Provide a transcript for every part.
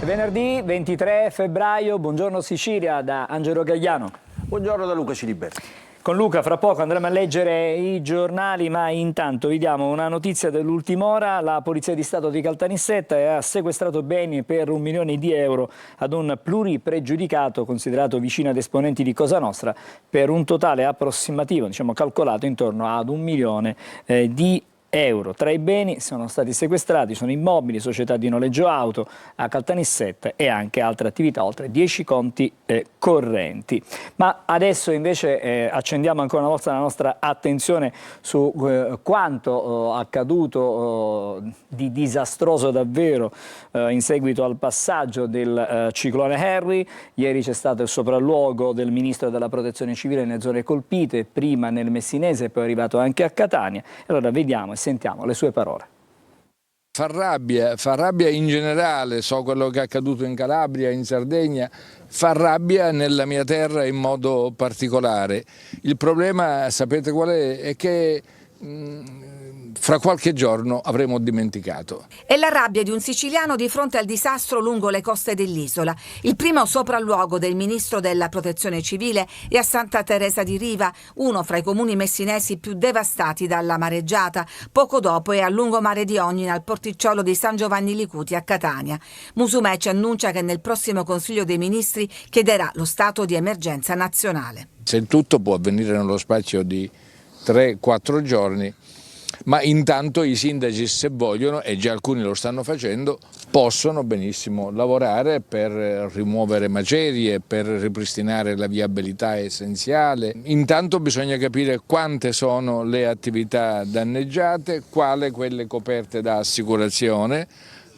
Venerdì 23 febbraio, buongiorno Sicilia da Angelo Gagliano. Buongiorno da Luca Ciliberti. Con Luca fra poco andremo a leggere i giornali, ma intanto vi diamo una notizia dell'ultima ora. La Polizia di Stato di Caltanissetta ha sequestrato beni per €1 milione ad un pluripregiudicato considerato vicino ad esponenti di Cosa Nostra per un totale approssimativo, diciamo calcolato intorno ad €1 milione. Tra i beni sono stati sequestrati sono immobili, società di noleggio auto a Caltanissetta e anche altre attività, oltre 10 conti correnti. Ma adesso invece accendiamo ancora una volta la nostra attenzione su quanto accaduto di disastroso davvero in seguito al passaggio del ciclone Harry. Ieri c'è stato il sopralluogo del ministro della Protezione Civile nelle zone colpite, prima nel Messinese e poi è arrivato anche a Catania. Allora vediamo e sentiamo le sue parole. Fa rabbia in generale, so quello che è accaduto in Calabria, in Sardegna, fa rabbia nella mia terra in modo particolare. Il problema, sapete qual è? È che fra qualche giorno avremo dimenticato. È la rabbia di un siciliano di fronte al disastro lungo le coste dell'isola. Il primo sopralluogo del ministro della Protezione Civile è a Santa Teresa di Riva, uno fra i comuni messinesi più devastati dalla mareggiata. Poco dopo è a lungomare di Ognina, al porticciolo di San Giovanni Licuti a Catania. Musumeci annuncia che nel prossimo Consiglio dei Ministri chiederà lo stato di emergenza nazionale. Se il tutto può avvenire nello spazio di 3-4 giorni, ma intanto i sindaci, se vogliono, e già alcuni lo stanno facendo, possono benissimo lavorare per rimuovere macerie, per ripristinare la viabilità essenziale. Intanto bisogna capire quante sono le attività danneggiate, quali quelle coperte da assicurazione.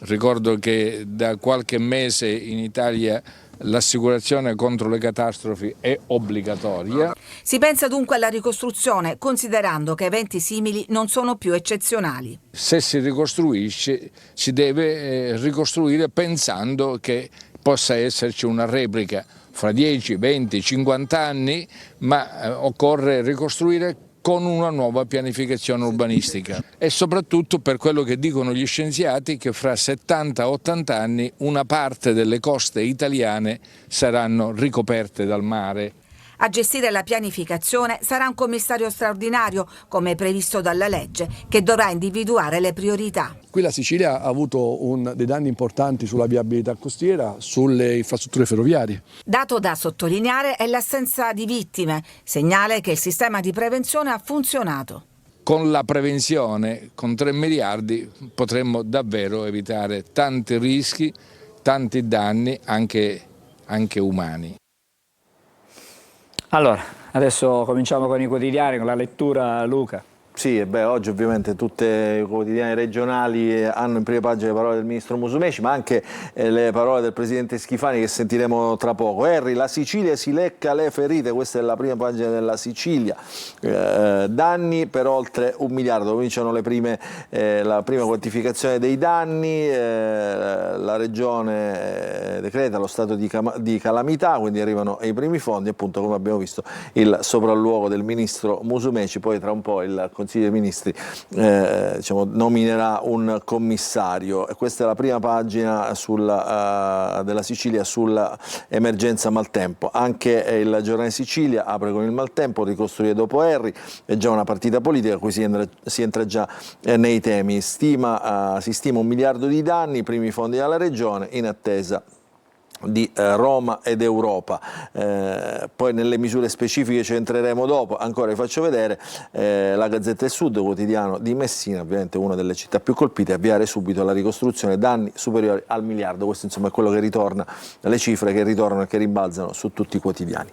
Ricordo che da qualche mese in Italia l'assicurazione contro le catastrofi è obbligatoria. Si pensa dunque alla ricostruzione, considerando che eventi simili non sono più eccezionali. Se si ricostruisce, si deve ricostruire pensando che possa esserci una replica fra 10, 20, 50 anni, ma occorre ricostruire con una nuova pianificazione urbanistica e soprattutto, per quello che dicono gli scienziati, che fra 70-80 anni una parte delle coste italiane saranno ricoperte dal mare. A gestire la pianificazione sarà un commissario straordinario, come previsto dalla legge, che dovrà individuare le priorità. Qui la Sicilia ha avuto dei danni importanti sulla viabilità costiera, sulle infrastrutture ferroviarie. Dato da sottolineare è l'assenza di vittime, segnale che il sistema di prevenzione ha funzionato. Con la prevenzione, con 3 miliardi, potremmo davvero evitare tanti rischi, tanti danni, anche umani. Allora, adesso cominciamo con i quotidiani, con la lettura, Luca. Sì, oggi ovviamente tutte i quotidiani regionali hanno in prima pagina le parole del ministro Musumeci, ma anche le parole del presidente Schifani che sentiremo tra poco. Harry, la Sicilia si lecca le ferite, questa è la prima pagina della Sicilia, danni per oltre $1 miliardo, cominciano la prima quantificazione dei danni, la regione decreta lo stato di calamità, quindi arrivano i primi fondi, appunto come abbiamo visto il sopralluogo del ministro Musumeci, poi tra un po' il Consiglio dei Ministri nominerà un commissario. E questa è la prima pagina della Sicilia sull'emergenza maltempo. Anche il giornale Sicilia apre con il maltempo, ricostruire dopo Harry, è già una partita politica, qui si entra già nei temi. Si stima $1 miliardo di danni, primi fondi dalla regione in attesa di Roma ed Europa. Poi nelle misure specifiche ci entreremo dopo. Ancora vi faccio vedere la Gazzetta del Sud, quotidiano di Messina, ovviamente una delle città più colpite, avviare subito la ricostruzione, danni superiori al $1 miliardo. Questo insomma è quello che ritorna, le cifre che ritornano e che rimbalzano su tutti i quotidiani.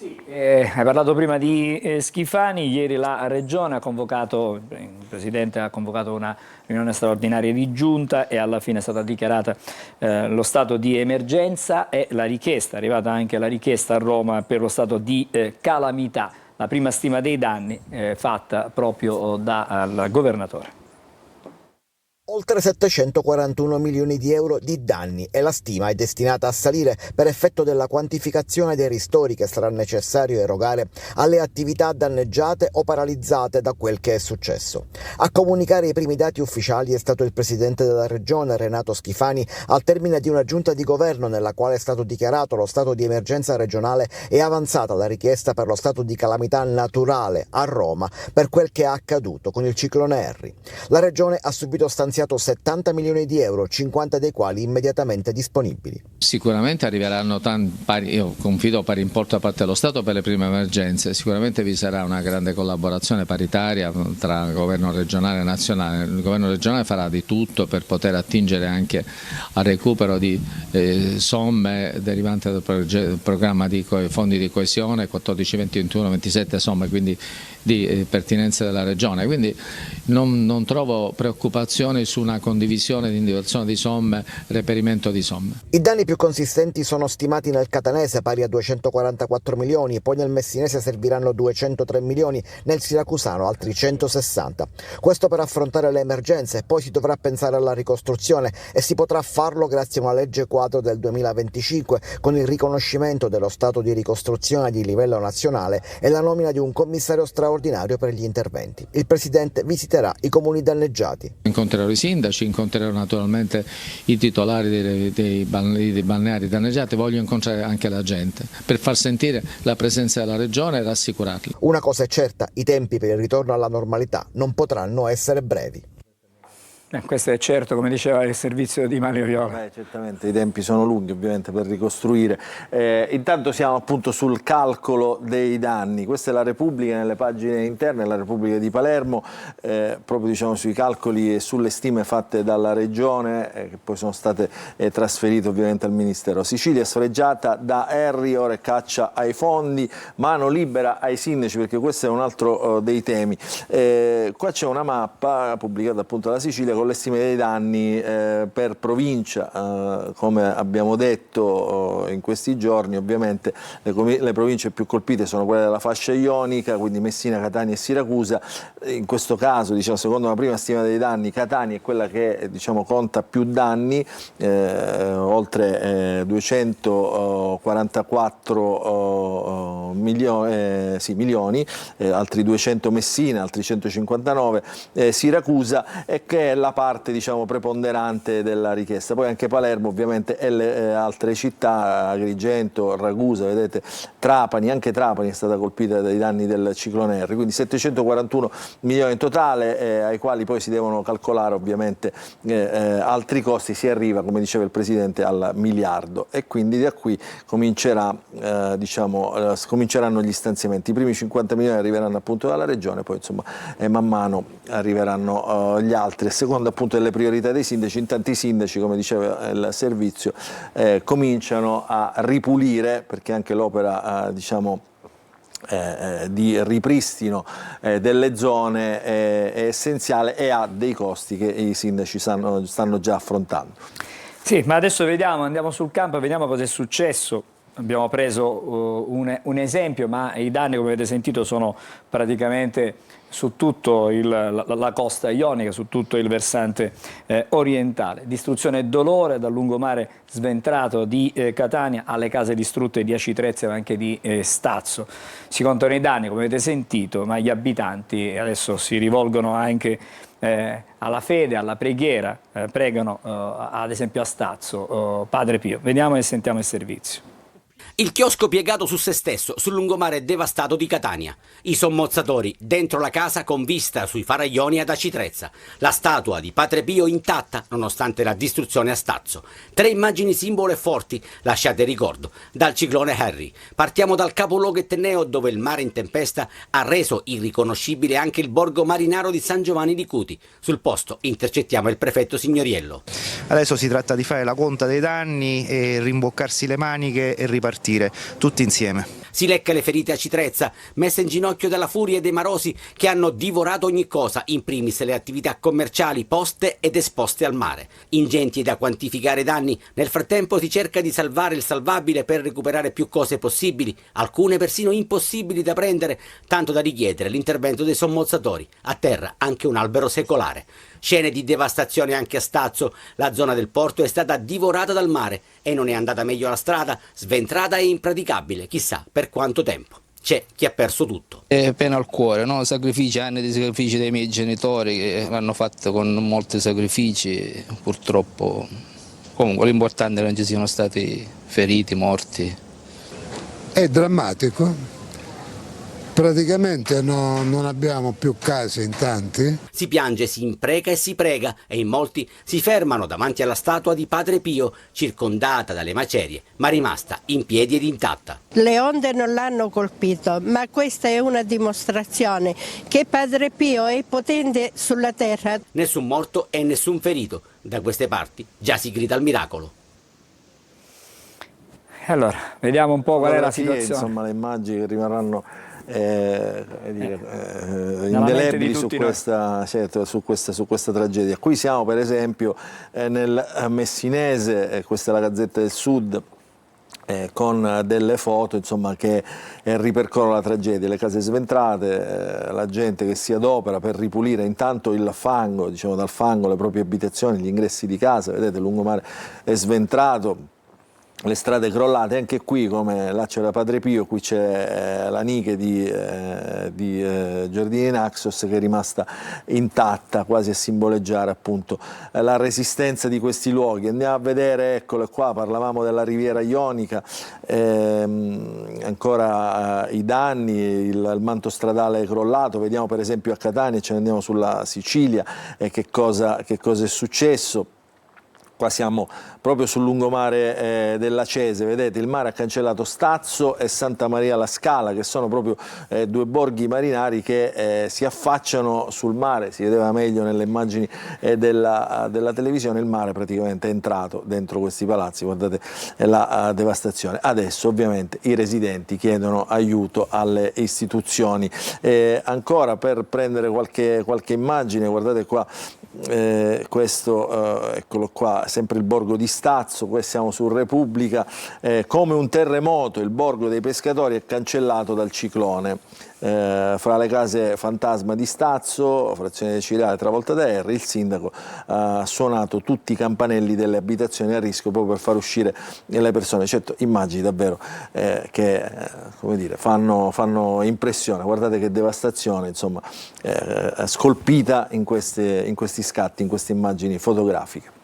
Sì, hai parlato prima di Schifani. Ieri la Regione ha convocato, il Presidente ha convocato una riunione straordinaria di giunta e alla fine è stata dichiarata lo stato di emergenza e la richiesta, è arrivata anche la richiesta a Roma per lo stato di calamità, la prima stima dei danni fatta proprio dal governatore. Oltre 741 milioni di euro di danni e la stima è destinata a salire per effetto della quantificazione dei ristori che sarà necessario erogare alle attività danneggiate o paralizzate da quel che è successo. A comunicare i primi dati ufficiali è stato il presidente della regione Renato Schifani al termine di una giunta di governo nella quale è stato dichiarato lo stato di emergenza regionale e avanzata la richiesta per lo stato di calamità naturale a Roma per quel che è accaduto con il ciclone Harry. La regione ha subito stanziato 70 milioni di euro, 50 dei quali immediatamente disponibili. Sicuramente arriveranno io confido pari importo da parte dello Stato per le prime emergenze, sicuramente vi sarà una grande collaborazione paritaria tra governo regionale e nazionale. Il governo regionale farà di tutto per poter attingere anche al recupero di somme derivanti dal programma di fondi di coesione 14, 20, 21, 27 somme, quindi di pertinenza della regione, quindi non trovo preoccupazioni su una condivisione di individuazione di somme, reperimento di somme. I danni più consistenti sono stimati nel catanese, pari a 244 milioni, poi nel messinese serviranno 203 milioni, nel siracusano altri 160. Questo per affrontare le emergenze, poi si dovrà pensare alla ricostruzione e si potrà farlo grazie a una legge quadro del 2025 con il riconoscimento dello stato di ricostruzione di livello nazionale e la nomina di un commissario straordinario per gli interventi. Il Presidente visiterà i comuni danneggiati. Incontrerò i sindaci, incontrerò naturalmente i titolari dei balneari danneggiati, voglio incontrare anche la gente per far sentire la presenza della regione e rassicurarli. Una cosa è certa, i tempi per il ritorno alla normalità non potranno essere brevi. Questo è certo, come diceva il servizio di Mario Viola. Certamente i tempi sono lunghi ovviamente per ricostruire. Intanto siamo appunto sul calcolo dei danni. Questa è la Repubblica nelle pagine interne, la Repubblica di Palermo, proprio diciamo sui calcoli e sulle stime fatte dalla Regione che poi sono state trasferite ovviamente al Ministero. Sicilia sfregiata da Harry, ora è caccia ai fondi, mano libera ai sindaci, perché questo è un altro dei temi. Qua c'è una mappa pubblicata appunto dalla Sicilia con le stime dei danni per provincia, come abbiamo detto in questi giorni. Ovviamente le province più colpite sono quelle della fascia ionica, quindi Messina, Catania e Siracusa. In questo caso, diciamo, secondo la prima stima dei danni, Catania è quella che diciamo conta più danni, oltre 244 milioni, altri 200 Messina, altri 159 Siracusa, e che è la parte diciamo preponderante della richiesta. Poi anche Palermo ovviamente e le altre città, Agrigento, Ragusa, vedete, Trapani, anche Trapani è stata colpita dai danni del ciclone Harry, quindi 741 milioni in totale, ai quali poi si devono calcolare ovviamente altri costi. Si arriva, come diceva il Presidente, al miliardo, e quindi da qui cominceranno gli stanziamenti. I primi 50 milioni arriveranno appunto dalla Regione, poi insomma man mano arriveranno gli altri, a seconda appunto delle priorità dei sindaci. Intanto i sindaci, come diceva il servizio, cominciano a ripulire, perché anche l'opera di ripristino delle zone è essenziale e ha dei costi che i sindaci stanno già affrontando. Sì, ma adesso andiamo sul campo e vediamo cosa è successo. Abbiamo preso un esempio, ma i danni, come avete sentito, sono praticamente su tutto la costa ionica, su tutto il versante orientale. Distruzione e dolore dal lungomare sventrato di Catania alle case distrutte di Acitrezza ma anche di Stazzo. Si contano i danni, come avete sentito, ma gli abitanti adesso si rivolgono anche alla fede, alla preghiera, pregano ad esempio a Stazzo, Padre Pio. Vediamo e sentiamo il servizio. Il chiosco piegato su se stesso sul lungomare devastato di Catania. I sommozzatori dentro la casa con vista sui faraglioni ad Acitrezza. La statua di Padre Pio intatta nonostante la distruzione a Stazzo. 3 immagini simbolo e forti lasciate ricordo dal ciclone Harry. Partiamo dal capoluogo etneo dove il mare in tempesta ha reso irriconoscibile anche il borgo marinaro di San Giovanni di Cuti. Sul posto intercettiamo il prefetto Signoriello. Adesso si tratta di fare la conta dei danni e rimboccarsi le maniche e ripartire tutti insieme. Si lecca le ferite a Acitrezza, messa in ginocchio dalla furia dei marosi che hanno divorato ogni cosa, in primis le attività commerciali poste ed esposte al mare. Ingenti da quantificare i danni, nel frattempo si cerca di salvare il salvabile per recuperare più cose possibili, alcune persino impossibili da prendere, tanto da richiedere l'intervento dei sommozzatori. A terra anche un albero secolare. Scene di devastazione anche a Stazzo. La zona del porto è stata divorata dal mare e non è andata meglio la strada, sventrata e impraticabile, chissà per quanto tempo. C'è chi ha perso tutto. È pena al cuore, no? Sacrifici, anni di sacrifici dei miei genitori che l'hanno fatto con molti sacrifici, purtroppo. Comunque l'importante è che non ci siano stati feriti, morti. È drammatico. Praticamente non abbiamo più case in tanti. Si piange, si impreca e si prega e in molti si fermano davanti alla statua di Padre Pio, circondata dalle macerie, ma rimasta in piedi ed intatta. Le onde non l'hanno colpito, ma questa è una dimostrazione che Padre Pio è potente sulla terra. Nessun morto e nessun ferito. Da queste parti già si grida al miracolo. Allora, vediamo un po' qual è la situazione. Insomma, le immagini che rimarranno indelebili su questa, certo, su questa tragedia. Qui siamo per esempio nel Messinese, questa è la Gazzetta del Sud, con delle foto insomma, che ripercorrono la tragedia, le case sventrate, la gente che si adopera per ripulire intanto il fango, diciamo dal fango le proprie abitazioni, gli ingressi di casa, vedete il lungomare è sventrato, le strade crollate, anche qui come là c'era Padre Pio, qui c'è la Nike di Giardini Naxos che è rimasta intatta, quasi a simboleggiare appunto la resistenza di questi luoghi. Andiamo a vedere, eccole qua, parlavamo della Riviera Ionica, ancora i danni, il manto stradale crollato, vediamo per esempio a Catania, ce ne andiamo sulla Sicilia, che cosa è successo. Qua siamo proprio sul lungomare della Cese, vedete il mare ha cancellato Stazzo e Santa Maria la Scala, che sono proprio due borghi marinari che si affacciano sul mare. Si vedeva meglio nelle immagini della televisione, il mare praticamente è entrato dentro questi palazzi, guardate la devastazione. Adesso ovviamente i residenti chiedono aiuto alle istituzioni. Ancora per prendere qualche immagine, guardate qua, questo eccolo qua, sempre il borgo di Stazzo, qui siamo su Repubblica, come un terremoto il borgo dei pescatori è cancellato dal ciclone. Fra le case fantasma di Stazzo, frazione deciliare travolta da Harry, il sindaco ha suonato tutti i campanelli delle abitazioni a rischio proprio per far uscire le persone. Certo, immagini davvero che come dire, fanno impressione. Guardate che devastazione, insomma, scolpita in questi scatti, in queste immagini fotografiche.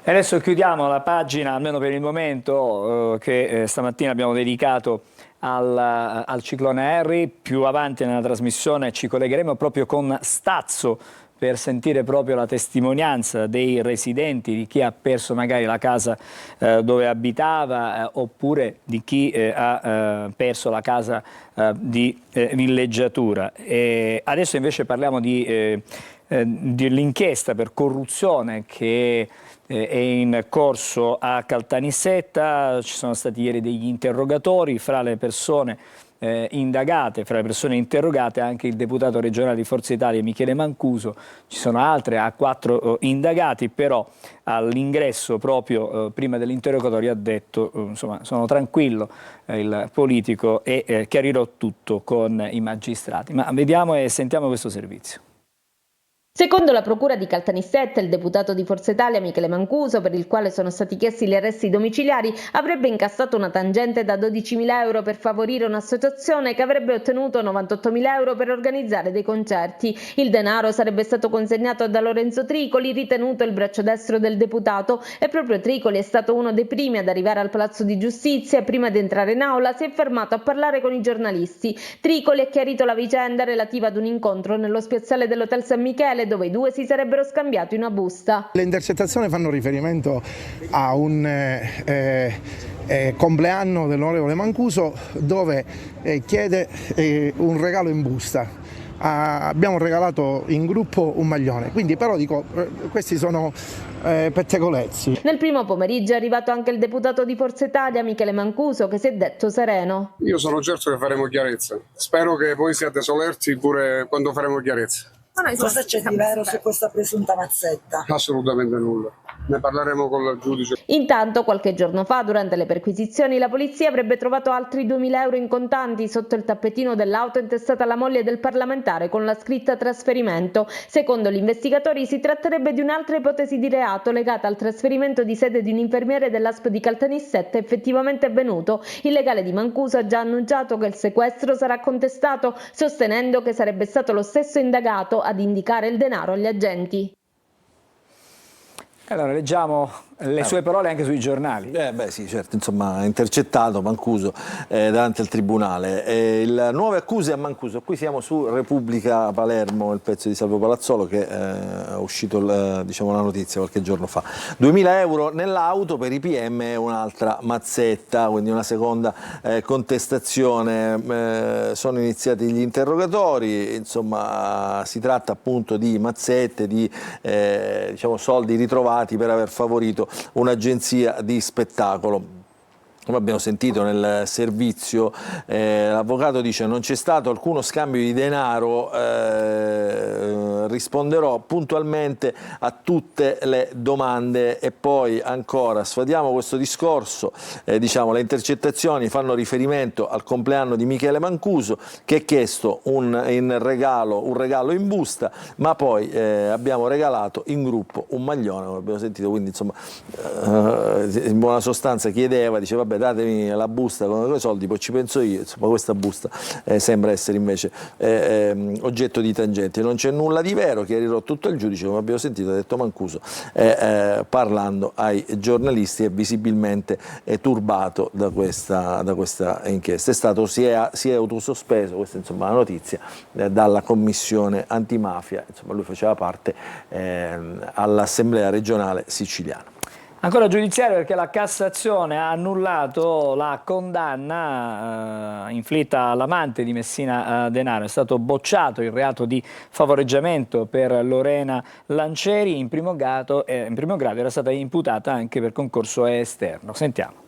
E adesso chiudiamo la pagina, almeno per il momento, che stamattina abbiamo dedicato al ciclone Harry. Più avanti nella trasmissione ci collegheremo proprio con Stazzo per sentire proprio la testimonianza dei residenti, di chi ha perso magari la casa dove abitava, oppure di chi ha perso la casa di villeggiatura. Adesso invece parliamo dell'inchiesta per corruzione che è in corso a Caltanissetta. Ci sono stati ieri degli interrogatori fra le persone indagate, fra le persone interrogate anche il deputato regionale di Forza Italia Michele Mancuso. Ci sono altre, a 4 indagati, però all'ingresso proprio prima dell'interrogatorio ha detto insomma sono tranquillo il politico e chiarirò tutto con i magistrati. Ma vediamo e sentiamo questo servizio. Secondo la procura di Caltanissetta, il deputato di Forza Italia Michele Mancuso, per il quale sono stati chiesti gli arresti domiciliari, avrebbe incassato una tangente da 12.000 euro per favorire un'associazione che avrebbe ottenuto 98.000 euro per organizzare dei concerti. Il denaro sarebbe stato consegnato da Lorenzo Tricoli, ritenuto il braccio destro del deputato, e proprio Tricoli è stato uno dei primi ad arrivare al Palazzo di Giustizia e prima di entrare in aula si è fermato a parlare con i giornalisti. Tricoli ha chiarito la vicenda relativa ad un incontro nello spiazzale dell'Hotel San Michele, dove i due si sarebbero scambiati una busta. Le intercettazioni fanno riferimento a un compleanno dell'onorevole Mancuso dove chiede un regalo in busta. Abbiamo regalato in gruppo un maglione, quindi però dico questi sono pettegolezzi. Nel primo pomeriggio è arrivato anche il deputato di Forza Italia Michele Mancuso, che si è detto sereno. Io sono certo che faremo chiarezza, spero che voi siate solerti pure quando faremo chiarezza. Cosa c'è di vero su questa presunta mazzetta? Assolutamente nulla. Ne parleremo con il giudice. Intanto, qualche giorno fa, durante le perquisizioni, la polizia avrebbe trovato altri 2.000 euro in contanti sotto il tappetino dell'auto intestata alla moglie del parlamentare con la scritta trasferimento. Secondo gli investigatori si tratterebbe di un'altra ipotesi di reato legata al trasferimento di sede di un infermiere dell'ASP di Caltanissetta effettivamente avvenuto. Il legale di Mancuso ha già annunciato che il sequestro sarà contestato, sostenendo che sarebbe stato lo stesso indagato ad indicare il denaro agli agenti. Allora, leggiamo le sue parole anche sui giornali. Beh sì, certo, insomma, ha intercettato Mancuso davanti al tribunale. Nuove accuse a Mancuso. Qui siamo su Repubblica Palermo, il pezzo di Salvo Palazzolo che è uscito diciamo, la notizia qualche giorno fa. 2.000 euro nell'auto per i PM è un'altra mazzetta, quindi una seconda contestazione. Sono iniziati gli interrogatori, insomma si tratta appunto di mazzette, di diciamo, soldi ritrovati per aver favorito un'agenzia di spettacolo. Come abbiamo sentito nel servizio, l'avvocato dice non c'è stato alcuno scambio di denaro, risponderò puntualmente a tutte le domande. E poi ancora sfatiamo questo discorso, diciamo le intercettazioni fanno riferimento al compleanno di Michele Mancuso che ha chiesto un regalo in busta, ma poi abbiamo regalato in gruppo un maglione, come abbiamo sentito, quindi insomma in buona sostanza chiedeva, dice vabbè datemi la busta con quei soldi, poi ci penso io, insomma questa busta sembra essere invece oggetto di tangenti. Non c'è nulla di vero, chiarirò tutto il giudice, come abbiamo sentito, ha detto Mancuso, parlando ai giornalisti, è visibilmente turbato da questa inchiesta. Si è autosospeso, questa insomma la notizia, dalla commissione antimafia, insomma lui faceva parte all'Assemblea regionale siciliana. Ancora giudiziario perché la Cassazione ha annullato la condanna inflitta all'amante di Messina Denaro. È stato bocciato il reato di favoreggiamento per Lorena Lancieri, in primo grado era stata imputata anche per concorso esterno. Sentiamo.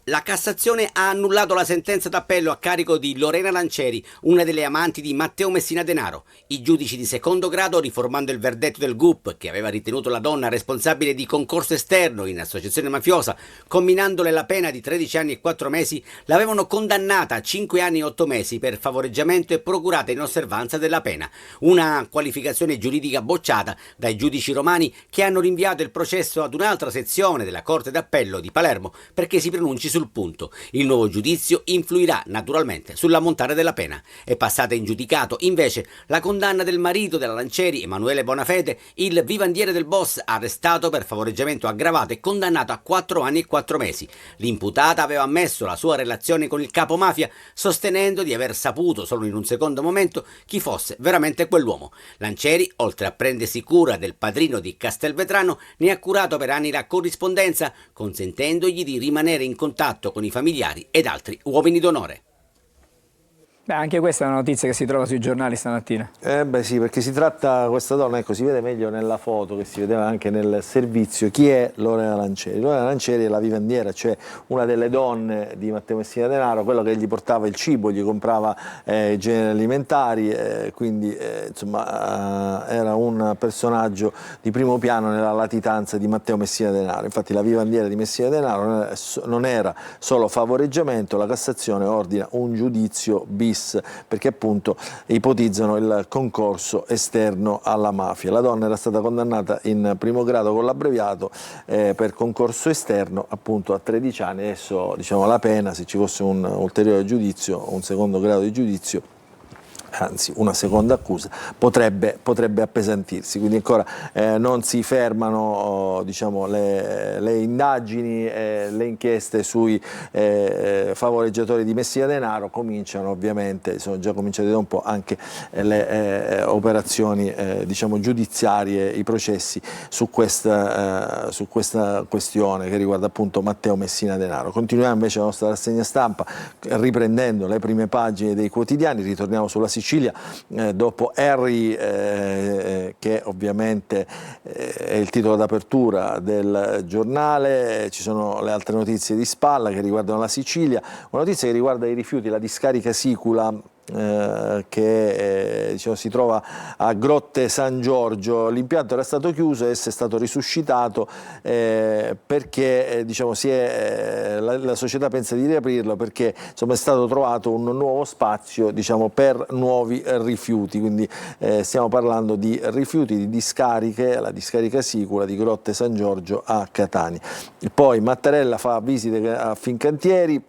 La Cassazione ha annullato la sentenza d'appello a carico di Lorena Lancieri, una delle amanti di Matteo Messina Denaro. I giudici di secondo grado, riformando il verdetto del GUP, che aveva ritenuto la donna responsabile di concorso esterno in associazione mafiosa, comminandole la pena di 13 anni e 4 mesi, l'avevano condannata a 5 anni e 8 mesi per favoreggiamento e procurata in osservanza della pena. Una qualificazione giuridica bocciata dai giudici romani che hanno rinviato il processo ad un'altra sezione della Corte d'Appello di Palermo perché si pronunci sul punto. Il nuovo giudizio influirà naturalmente sull'ammontare della pena. È passata in giudicato invece la condanna del marito della Lancieri, Emanuele Bonafede, il vivandiere del boss, arrestato per favoreggiamento aggravato e condannato a 4 anni e 4 mesi. L'imputata aveva ammesso la sua relazione con il capo mafia, sostenendo di aver saputo solo in un secondo momento chi fosse veramente quell'uomo. Lancieri, oltre a prendersi cura del padrino di Castelvetrano, ne ha curato per anni la corrispondenza, consentendogli di rimanere in contatto con i familiari ed altri uomini d'onore. Anche questa è una notizia che si trova sui giornali stamattina. Beh sì, perché si tratta, questa donna, ecco, si vede meglio nella foto che si vedeva anche nel servizio. Chi è Lorena Lancieri? Lorena Lancieri è la vivandiera, cioè una delle donne di Matteo Messina Denaro, quello che gli portava il cibo, gli comprava generi alimentari, quindi insomma era un personaggio di primo piano nella latitanza di Matteo Messina Denaro. Infatti la vivandiera di Messina Denaro non era solo favoreggiamento, la Cassazione ordina un giudizio bis, perché appunto ipotizzano il concorso esterno alla mafia. La donna era stata condannata in primo grado con l'abbreviato per concorso esterno appunto a 13 anni, adesso diciamo la pena, se ci fosse un ulteriore giudizio, un secondo grado di giudizio, anzi una seconda accusa, potrebbe appesantirsi. Quindi ancora non si fermano diciamo, le indagini, le inchieste sui favoreggiatori di Messina Denaro. Cominciano ovviamente, sono già cominciate da un po' anche le operazioni diciamo, giudiziarie, i processi su questa questione che riguarda appunto Matteo Messina Denaro. Continuiamo invece la nostra rassegna stampa riprendendo le prime pagine dei quotidiani, ritorniamo sulla Sicilia, dopo Harry che ovviamente è il titolo d'apertura del giornale. Ci sono le altre notizie di spalla che riguardano la Sicilia, una notizia che riguarda i rifiuti, la discarica sicula che diciamo, si trova a Grotte San Giorgio. L'impianto era stato chiuso e è stato risuscitato perché diciamo, la società pensa di riaprirlo perché insomma, è stato trovato un nuovo spazio, diciamo, per nuovi rifiuti, quindi stiamo parlando di rifiuti, di discariche, la discarica sicula di Grotte San Giorgio a Catania. E poi Mattarella fa visite a Fincantieri.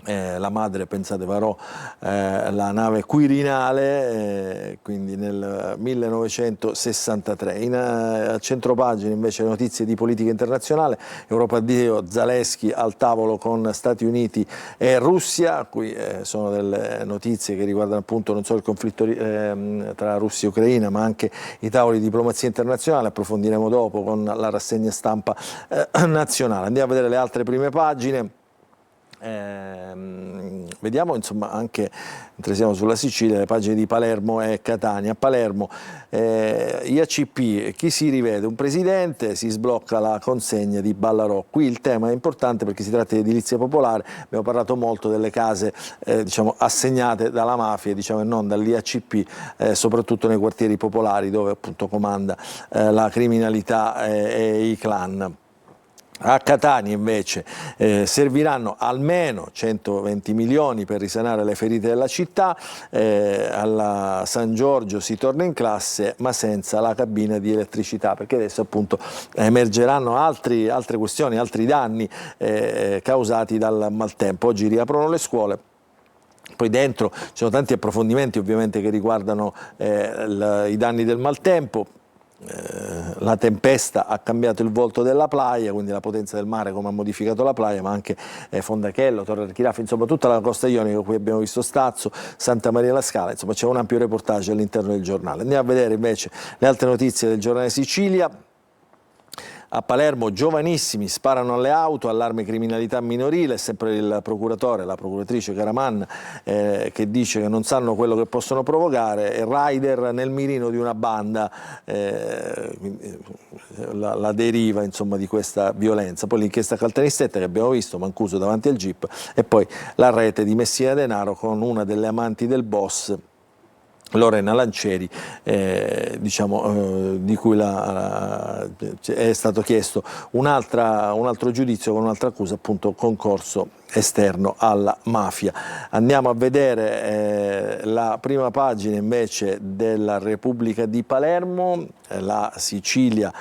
La madre, pensate, varò la nave Quirinale, quindi nel 1963. Al centropagina invece notizie di politica internazionale, Europa Dio, Zaleschi al tavolo con Stati Uniti e Russia, qui sono delle notizie che riguardano appunto non solo il conflitto tra Russia e Ucraina, ma anche i tavoli di diplomazia internazionale, approfondiremo dopo con la rassegna stampa nazionale. Andiamo a vedere le altre prime pagine. Vediamo insomma anche, mentre siamo sulla Sicilia, le pagine di Palermo e Catania. A Palermo IACP, chi si rivede? Un presidente, si sblocca la consegna di Ballarò. Qui il tema è importante perché si tratta di edilizia popolare, abbiamo parlato molto delle case diciamo, assegnate dalla mafia, diciamo, e non dall'IACP, soprattutto nei quartieri popolari dove appunto comanda la criminalità e i clan. A Catania invece serviranno almeno 120 milioni per risanare le ferite della città, alla San Giorgio si torna in classe ma senza la cabina di elettricità, perché adesso appunto emergeranno altre questioni, altri danni causati dal maltempo. Oggi riaprono le scuole. Poi dentro ci sono tanti approfondimenti ovviamente che riguardano i danni del maltempo. La tempesta ha cambiato il volto della playa, quindi la potenza del mare come ha modificato la playa, ma anche Fondachello, Torre Archiraffi, insomma tutta la costa ionica. Qui abbiamo visto Stazzo, Santa Maria la Scala, insomma c'è un ampio reportage all'interno del giornale. Andiamo a vedere invece le altre notizie del giornale Sicilia. A Palermo giovanissimi sparano alle auto, allarme criminalità minorile, sempre il procuratore, la procuratrice Caraman che dice che non sanno quello che possono provocare, e rider nel mirino di una banda, la deriva insomma di questa violenza. Poi l'inchiesta Caltanissetta che abbiamo visto, Mancuso davanti al jeep, e poi la rete di Messina Denaro con una delle amanti del boss, Lorena Lancieri, diciamo, di cui è stato chiesto un altro giudizio con un'altra accusa, appunto concorso esterno alla mafia. Andiamo a vedere la prima pagina invece della Repubblica di Palermo. La Sicilia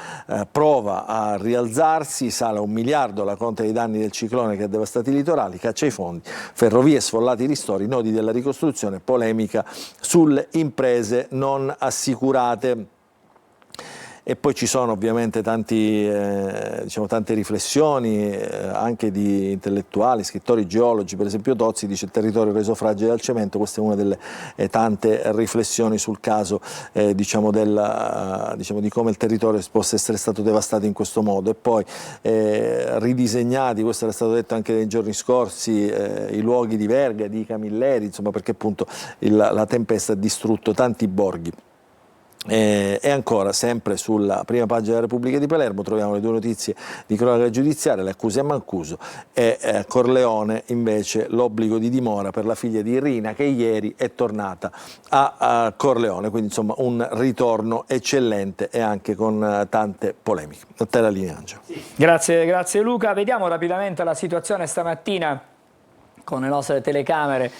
prova a rialzarsi, sale a 1 miliardo la conta dei danni del ciclone che ha devastato i litorali, caccia ai fondi, ferrovie, sfollati i ristori, nodi della ricostruzione, polemica sulle imprese non assicurate. E poi ci sono ovviamente diciamo, tante riflessioni anche di intellettuali, scrittori, geologi. Per esempio Tozzi dice il territorio reso fragile dal cemento. Questa è una delle tante riflessioni sul caso diciamo, di come il territorio possa essere stato devastato in questo modo. E poi ridisegnati, questo era stato detto anche nei giorni scorsi, i luoghi di Verga, di Camilleri, insomma, perché appunto la tempesta ha distrutto tanti borghi. E ancora, sempre sulla prima pagina della Repubblica di Palermo, troviamo le due notizie di cronaca giudiziaria, le accuse a Mancuso e Corleone invece l'obbligo di dimora per la figlia di Rina che ieri è tornata a Corleone, quindi insomma un ritorno eccellente e anche con tante polemiche. A te la linea, Angelo. Grazie Luca. Vediamo rapidamente la situazione stamattina con le nostre telecamere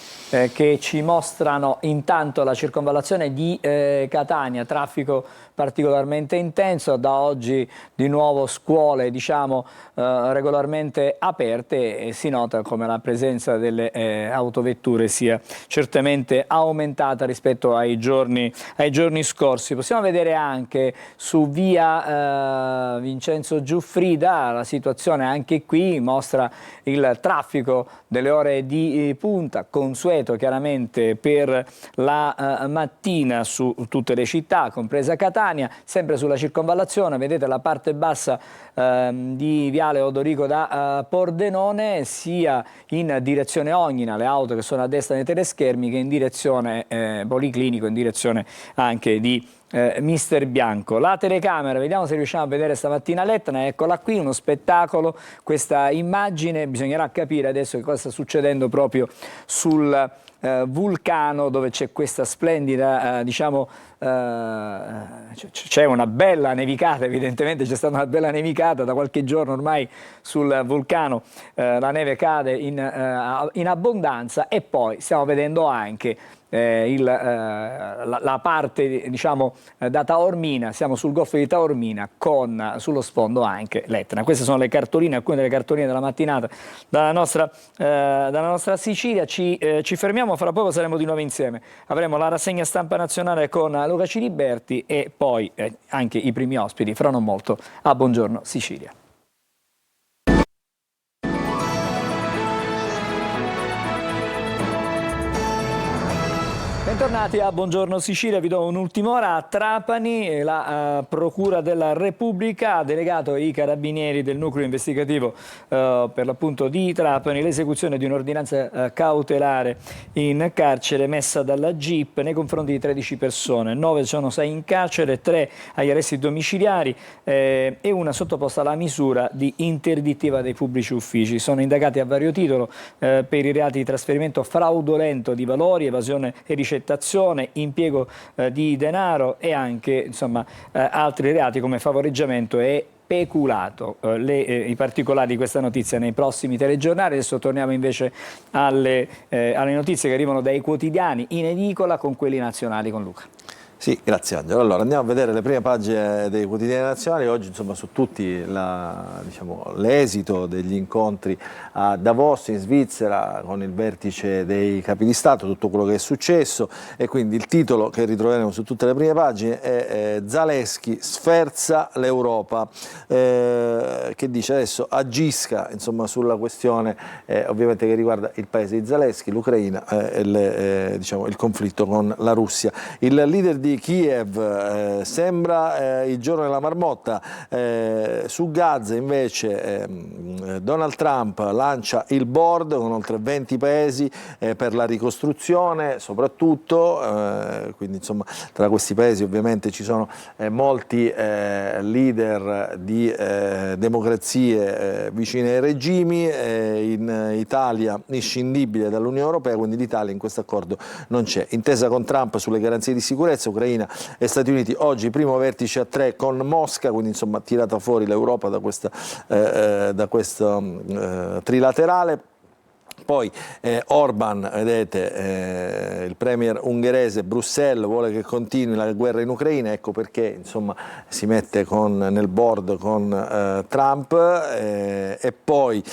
che ci mostrano intanto la circonvallazione di Catania, traffico particolarmente intenso. Da oggi di nuovo scuole diciamo regolarmente aperte e si nota come la presenza delle autovetture sia certamente aumentata rispetto ai giorni scorsi. Possiamo vedere anche su via Vincenzo Giuffrida la situazione anche qui mostra il traffico delle ore di punta, consueto chiaramente per la mattina su tutte le città, compresa Catania. Sempre sulla circonvallazione vedete la parte bassa di viale Odorico da Pordenone, sia in direzione Ognina, le auto che sono a destra nei teleschermi, che in direzione Policlinico, in direzione anche di Mister Bianco. La telecamera, vediamo se riusciamo a vedere stamattina l'Etna, eccola qui, uno spettacolo, questa immagine, bisognerà capire adesso che cosa sta succedendo proprio sul vulcano, dove c'è questa splendida, c'è una bella nevicata, evidentemente c'è stata una bella nevicata da qualche giorno ormai sul vulcano, la neve cade in abbondanza, e poi stiamo vedendo anche la parte da Taormina, siamo sul golfo di Taormina con sullo sfondo anche l'Etna. Queste sono le cartoline, alcune delle cartoline della mattinata dalla nostra Sicilia. Ci fermiamo, fra poco saremo di nuovo insieme, avremo la rassegna stampa nazionale con Luca Ciliberti e poi anche i primi ospiti fra non molto a Buongiorno Sicilia. Bentornati a Buongiorno Sicilia, vi do un'ultima ora. A Trapani la Procura della Repubblica ha delegato ai carabinieri del nucleo investigativo per l'appunto di Trapani l'esecuzione di un'ordinanza cautelare in carcere messa dalla GIP nei confronti di 13 persone, 9 sono 6 in carcere, 3 agli arresti domiciliari e una sottoposta alla misura di interdittiva dei pubblici uffici. Sono indagati a vario titolo per i reati di trasferimento fraudolento di valori, evasione e ricettazione, impiego di denaro e anche altri reati come favoreggiamento e peculato. I particolari di questa notizia nei prossimi telegiornali. Adesso torniamo invece alle notizie che arrivano dai quotidiani in edicola con quelli nazionali con Luca. Sì, grazie Angelo. Allora andiamo a vedere le prime pagine dei quotidiani nazionali. Oggi su tutti l'esito degli incontri a Davos in Svizzera con il vertice dei capi di Stato, tutto quello che è successo, e quindi il titolo che ritroveremo su tutte le prime pagine è Zelensky sferza l'Europa, che dice adesso agisca sulla questione ovviamente che riguarda il paese di Zelensky, l'Ucraina e il conflitto con la Russia. Il leader di Kiev sembra il giorno della marmotta. Su Gaza invece Donald Trump lancia il board con oltre 20 paesi per la ricostruzione soprattutto, quindi tra questi paesi ovviamente ci sono molti leader di democrazie vicine ai regimi, in Italia inscindibile dall'Unione Europea, quindi l'Italia in questo accordo non c'è. Intesa con Trump sulle garanzie di sicurezza, Ucraina e Stati Uniti, oggi primo vertice a 3 con Mosca, quindi tirata fuori l'Europa da questo trilaterale. Poi Orban, vedete, il premier ungherese, Bruxelles vuole che continui la guerra in Ucraina, ecco perché si mette nel board con Trump, e poi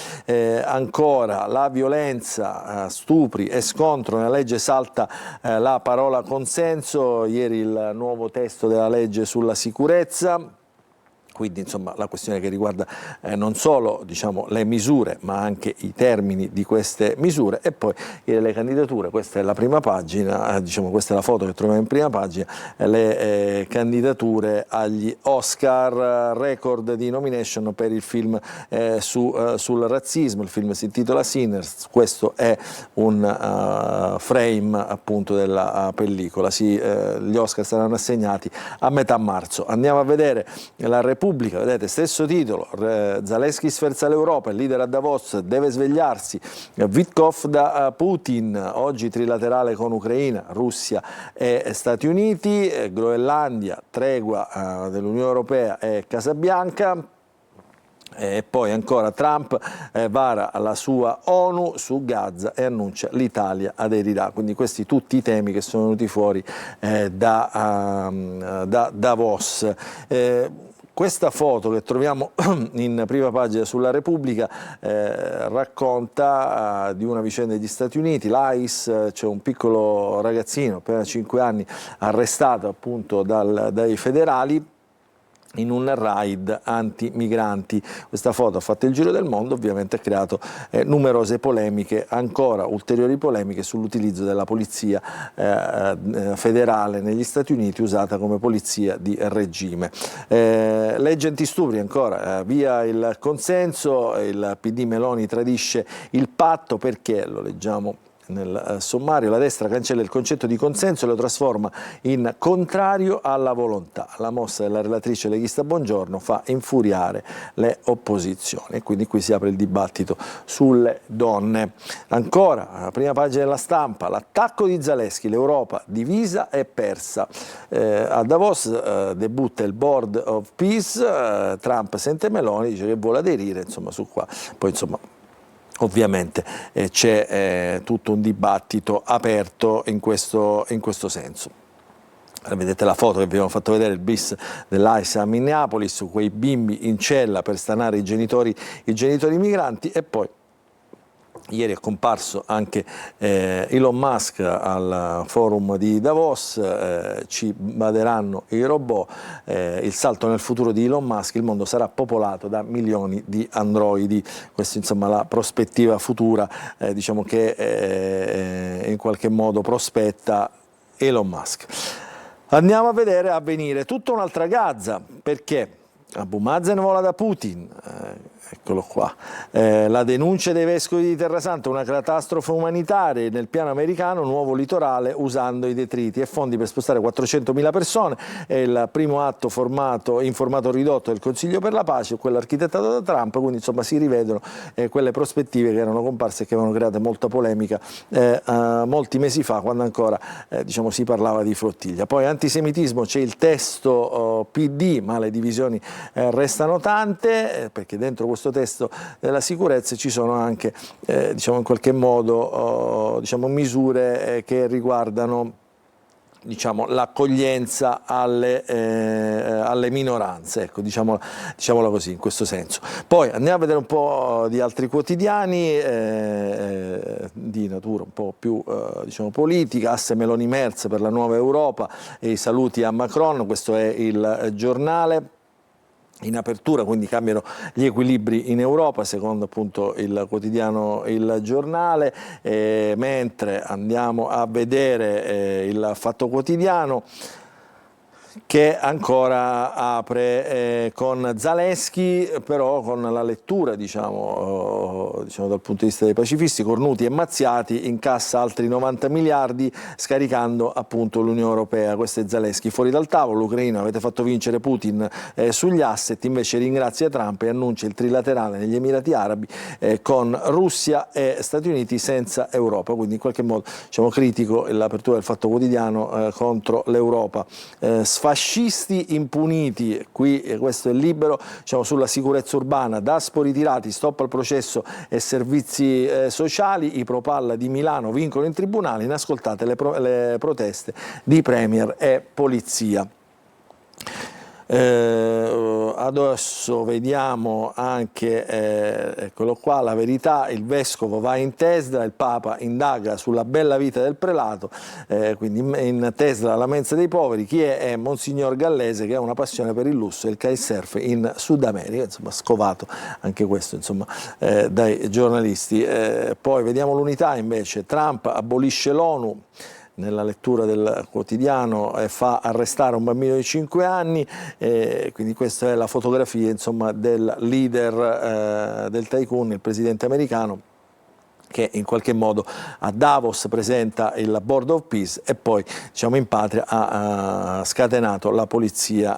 ancora la violenza, stupri e scontro, nella legge salta la parola consenso, ieri il nuovo testo della legge sulla sicurezza. Quindi la questione che riguarda non solo le misure ma anche i termini di queste misure, e poi le candidature. Questa è la prima pagina, questa è la foto che troviamo in prima pagina, le candidature agli Oscar, record di nomination per il film sul razzismo, il film si intitola Sinners, questo è un frame appunto della pellicola, gli Oscar saranno assegnati a metà marzo. Andiamo a vedere la Repubblica, vedete, stesso titolo, Zelensky sferza l'Europa, il leader a Davos deve svegliarsi, Witkoff da Putin, oggi trilaterale con Ucraina, Russia e Stati Uniti, Groenlandia, tregua dell'Unione Europea e Casabianca. E poi ancora Trump vara la sua ONU su Gaza e annuncia l'Italia aderirà. Quindi questi tutti i temi che sono venuti fuori da Davos. Questa foto che troviamo in prima pagina sulla Repubblica racconta di una vicenda degli Stati Uniti, l'ICE, c'è un piccolo ragazzino appena 5 anni arrestato appunto dai federali in un raid anti-migranti. Questa foto ha fatto il giro del mondo, ovviamente ha creato numerose polemiche, ancora ulteriori polemiche sull'utilizzo della polizia federale negli Stati Uniti usata come polizia di regime. Legge antistupri ancora, via il consenso, il PD Meloni tradisce il patto perché, lo leggiamo nel sommario la destra cancella il concetto di consenso e lo trasforma in contrario alla volontà. La mossa della relatrice leghista Bongiorno fa infuriare le opposizioni e quindi qui si apre il dibattito sulle donne. Ancora, alla prima pagina della Stampa, l'attacco di Zalewski, l'Europa divisa e persa. A Davos debutta il Board of Peace, Trump sente Meloni, dice che vuole aderire, insomma su qua. Poi insomma ovviamente c'è tutto un dibattito aperto in questo senso. Vedete la foto che vi abbiamo fatto vedere, il bis dell'AISA a Minneapolis, quei bimbi in cella per stanare i genitori migranti. E poi ieri è comparso anche Elon Musk al forum di Davos, ci baderanno i robot, il salto nel futuro di Elon Musk, il mondo sarà popolato da milioni di androidi. Questa insomma la prospettiva futura diciamo che in qualche modo prospetta Elon Musk. Andiamo a vedere Avvenire, tutta un'altra Gaza, perché Abu Mazen vola da Putin, eccolo qua, la denuncia dei vescovi di Terrasanta, una catastrofe umanitaria nel piano americano, nuovo litorale usando i detriti e fondi per spostare 400.000 persone, è il primo atto in formato ridotto del Consiglio per la pace, quello architettato da Trump, quindi insomma si rivedono quelle prospettive che erano comparse e che avevano creato molta polemica molti mesi fa, quando ancora diciamo, si parlava di flottiglia. Poi antisemitismo, c'è il testo PD, ma le divisioni restano tante, perché dentro questo testo della sicurezza ci sono anche diciamo in qualche modo diciamo misure che riguardano diciamo l'accoglienza alle minoranze, ecco, diciamola così in questo senso. Poi andiamo a vedere un po' di altri quotidiani di natura un po' più diciamo politica, asse Meloni-Merz per la nuova Europa e i saluti a Macron, questo è il Giornale. In apertura quindi cambiano gli equilibri in Europa, secondo appunto il quotidiano Il Giornale, mentre andiamo a vedere il Fatto Quotidiano, che ancora apre con Zalewski, però con la lettura diciamo dal punto di vista dei pacifisti, cornuti e mazziati, incassa altri 90 miliardi scaricando appunto l'Unione Europea. Questo è Zalewski, fuori dal tavolo, l'Ucraina avete fatto vincere Putin sugli asset, invece ringrazia Trump e annuncia il trilaterale negli Emirati Arabi con Russia e Stati Uniti senza Europa, quindi in qualche modo diciamo critico l'apertura del Fatto Quotidiano contro l'Europa. Fascisti impuniti, qui questo è Libero, diciamo, sulla sicurezza urbana, Daspo ritirati, stop al processo e servizi sociali, i Propalla di Milano vincono in tribunale, inascoltate le proteste di Premier e Polizia. Adesso vediamo anche eccolo qua, La Verità, il vescovo va in Tesla, il Papa indaga sulla bella vita del prelato, quindi in Tesla la mensa dei poveri, chi è Monsignor Gallese che ha una passione per il lusso e il kitesurf in Sud America, insomma scovato anche questo insomma dai giornalisti. Poi vediamo l'Unità invece, Trump abolisce l'ONU, nella lettura del quotidiano fa arrestare un bambino di 5 anni, quindi questa è la fotografia insomma, del leader del tycoon, il presidente americano, che in qualche modo a Davos presenta il Board of Peace e poi diciamo in patria ha scatenato la polizia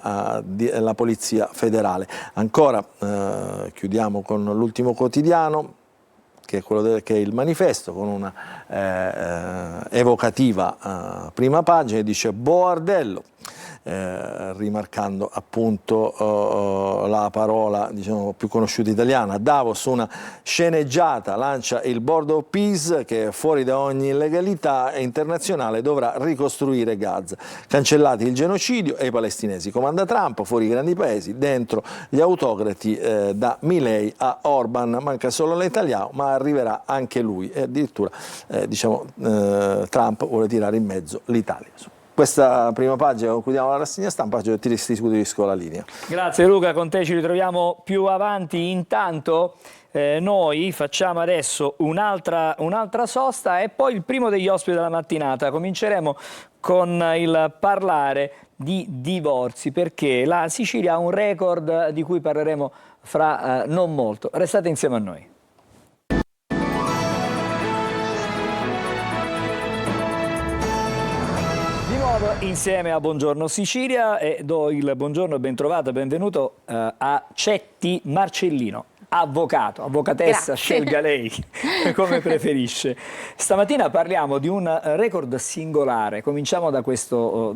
federale. Ancora chiudiamo con l'ultimo quotidiano, che è quello che è il Manifesto, con una evocativa prima pagina, dice Boardello, rimarcando appunto la parola diciamo più conosciuta italiana. Davos, una sceneggiata, lancia il Board of Peace che fuori da ogni legalità internazionale dovrà ricostruire Gaza. Cancellati il genocidio e i palestinesi, comanda Trump, fuori i grandi paesi, dentro gli autocrati da Milei a Orban. Manca solo Netanyahu, ma arriverà anche lui e addirittura diciamo Trump vuole tirare in mezzo l'Italia. Questa prima pagina, concludiamo la rassegna stampa, ti restituisco la linea. Grazie Luca, con te ci ritroviamo più avanti. Intanto noi facciamo adesso un'altra sosta e poi il primo degli ospiti della mattinata. Cominceremo con il parlare di divorzi, perché la Sicilia ha un record di cui parleremo fra non molto. Restate insieme a noi. Siamo insieme a Buongiorno Sicilia e do il buongiorno e ben trovato e benvenuto a Cetti Marcellino, avvocato, avvocatessa, Grazie. scelga lei come preferisce. Stamattina parliamo di un record singolare, cominciamo da questo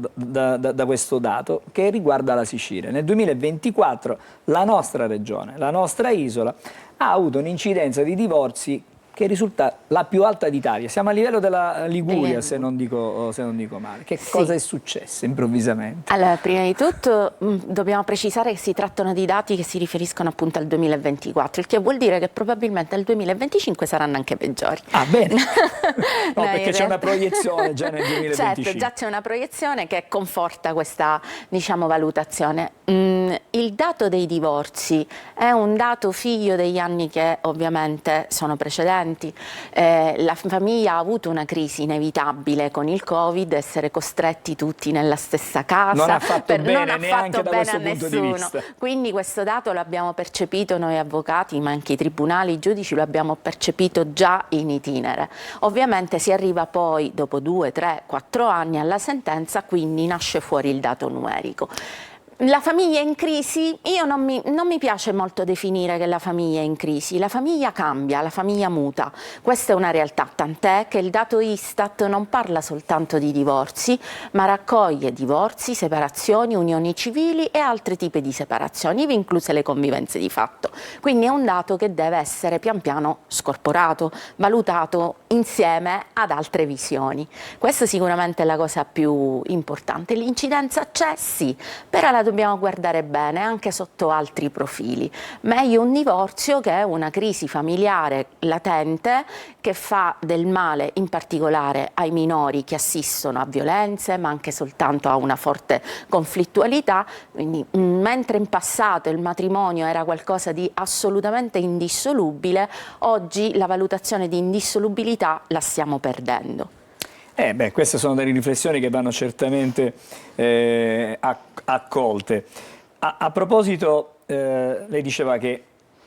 dato che riguarda la Sicilia. Nel 2024 la nostra regione, la nostra isola, ha avuto un'incidenza di divorzi che risulta la più alta d'Italia. Siamo a livello della Liguria, se non dico male. Che cosa è successo improvvisamente? Allora, prima di tutto dobbiamo precisare che si trattano di dati che si riferiscono appunto al 2024, il che vuol dire che probabilmente nel 2025 saranno anche peggiori. Ah, bene. No, No, perché c'è una proiezione già nel 2025. Certo, già c'è una proiezione che conforta questa, diciamo, valutazione. Il dato dei divorzi è un dato figlio degli anni che ovviamente sono precedenti. La famiglia ha avuto una crisi inevitabile con il Covid, essere costretti tutti nella stessa casa. Non ha fatto bene non ha neanche fatto da bene questo a punto di nessuno. vista. Quindi questo dato l'abbiamo percepito noi avvocati, ma anche i tribunali, i giudici lo abbiamo percepito già in itinere. Ovviamente si arriva poi dopo 2, 3, 4 anni alla sentenza, quindi nasce fuori il dato numerico. La famiglia è in crisi, io non mi piace molto definire che la famiglia è in crisi, la famiglia cambia, la famiglia muta, questa è una realtà, tant'è che il dato Istat non parla soltanto di divorzi, ma raccoglie divorzi, separazioni, unioni civili e altri tipi di separazioni, ivi incluse le convivenze di fatto. Quindi è un dato che deve essere pian piano scorporato, valutato insieme ad altre visioni. Questa sicuramente è la cosa più importante. L'incidenza c'è, sì, però la dobbiamo guardare bene anche sotto altri profili. Meglio un divorzio che una crisi familiare latente che fa del male in particolare ai minori che assistono a violenze, ma anche soltanto a una forte conflittualità. Quindi mentre in passato il matrimonio era qualcosa di assolutamente indissolubile, oggi la valutazione di indissolubilità la stiamo perdendo. Queste sono delle riflessioni che vanno certamente accolte. A proposito, lei diceva che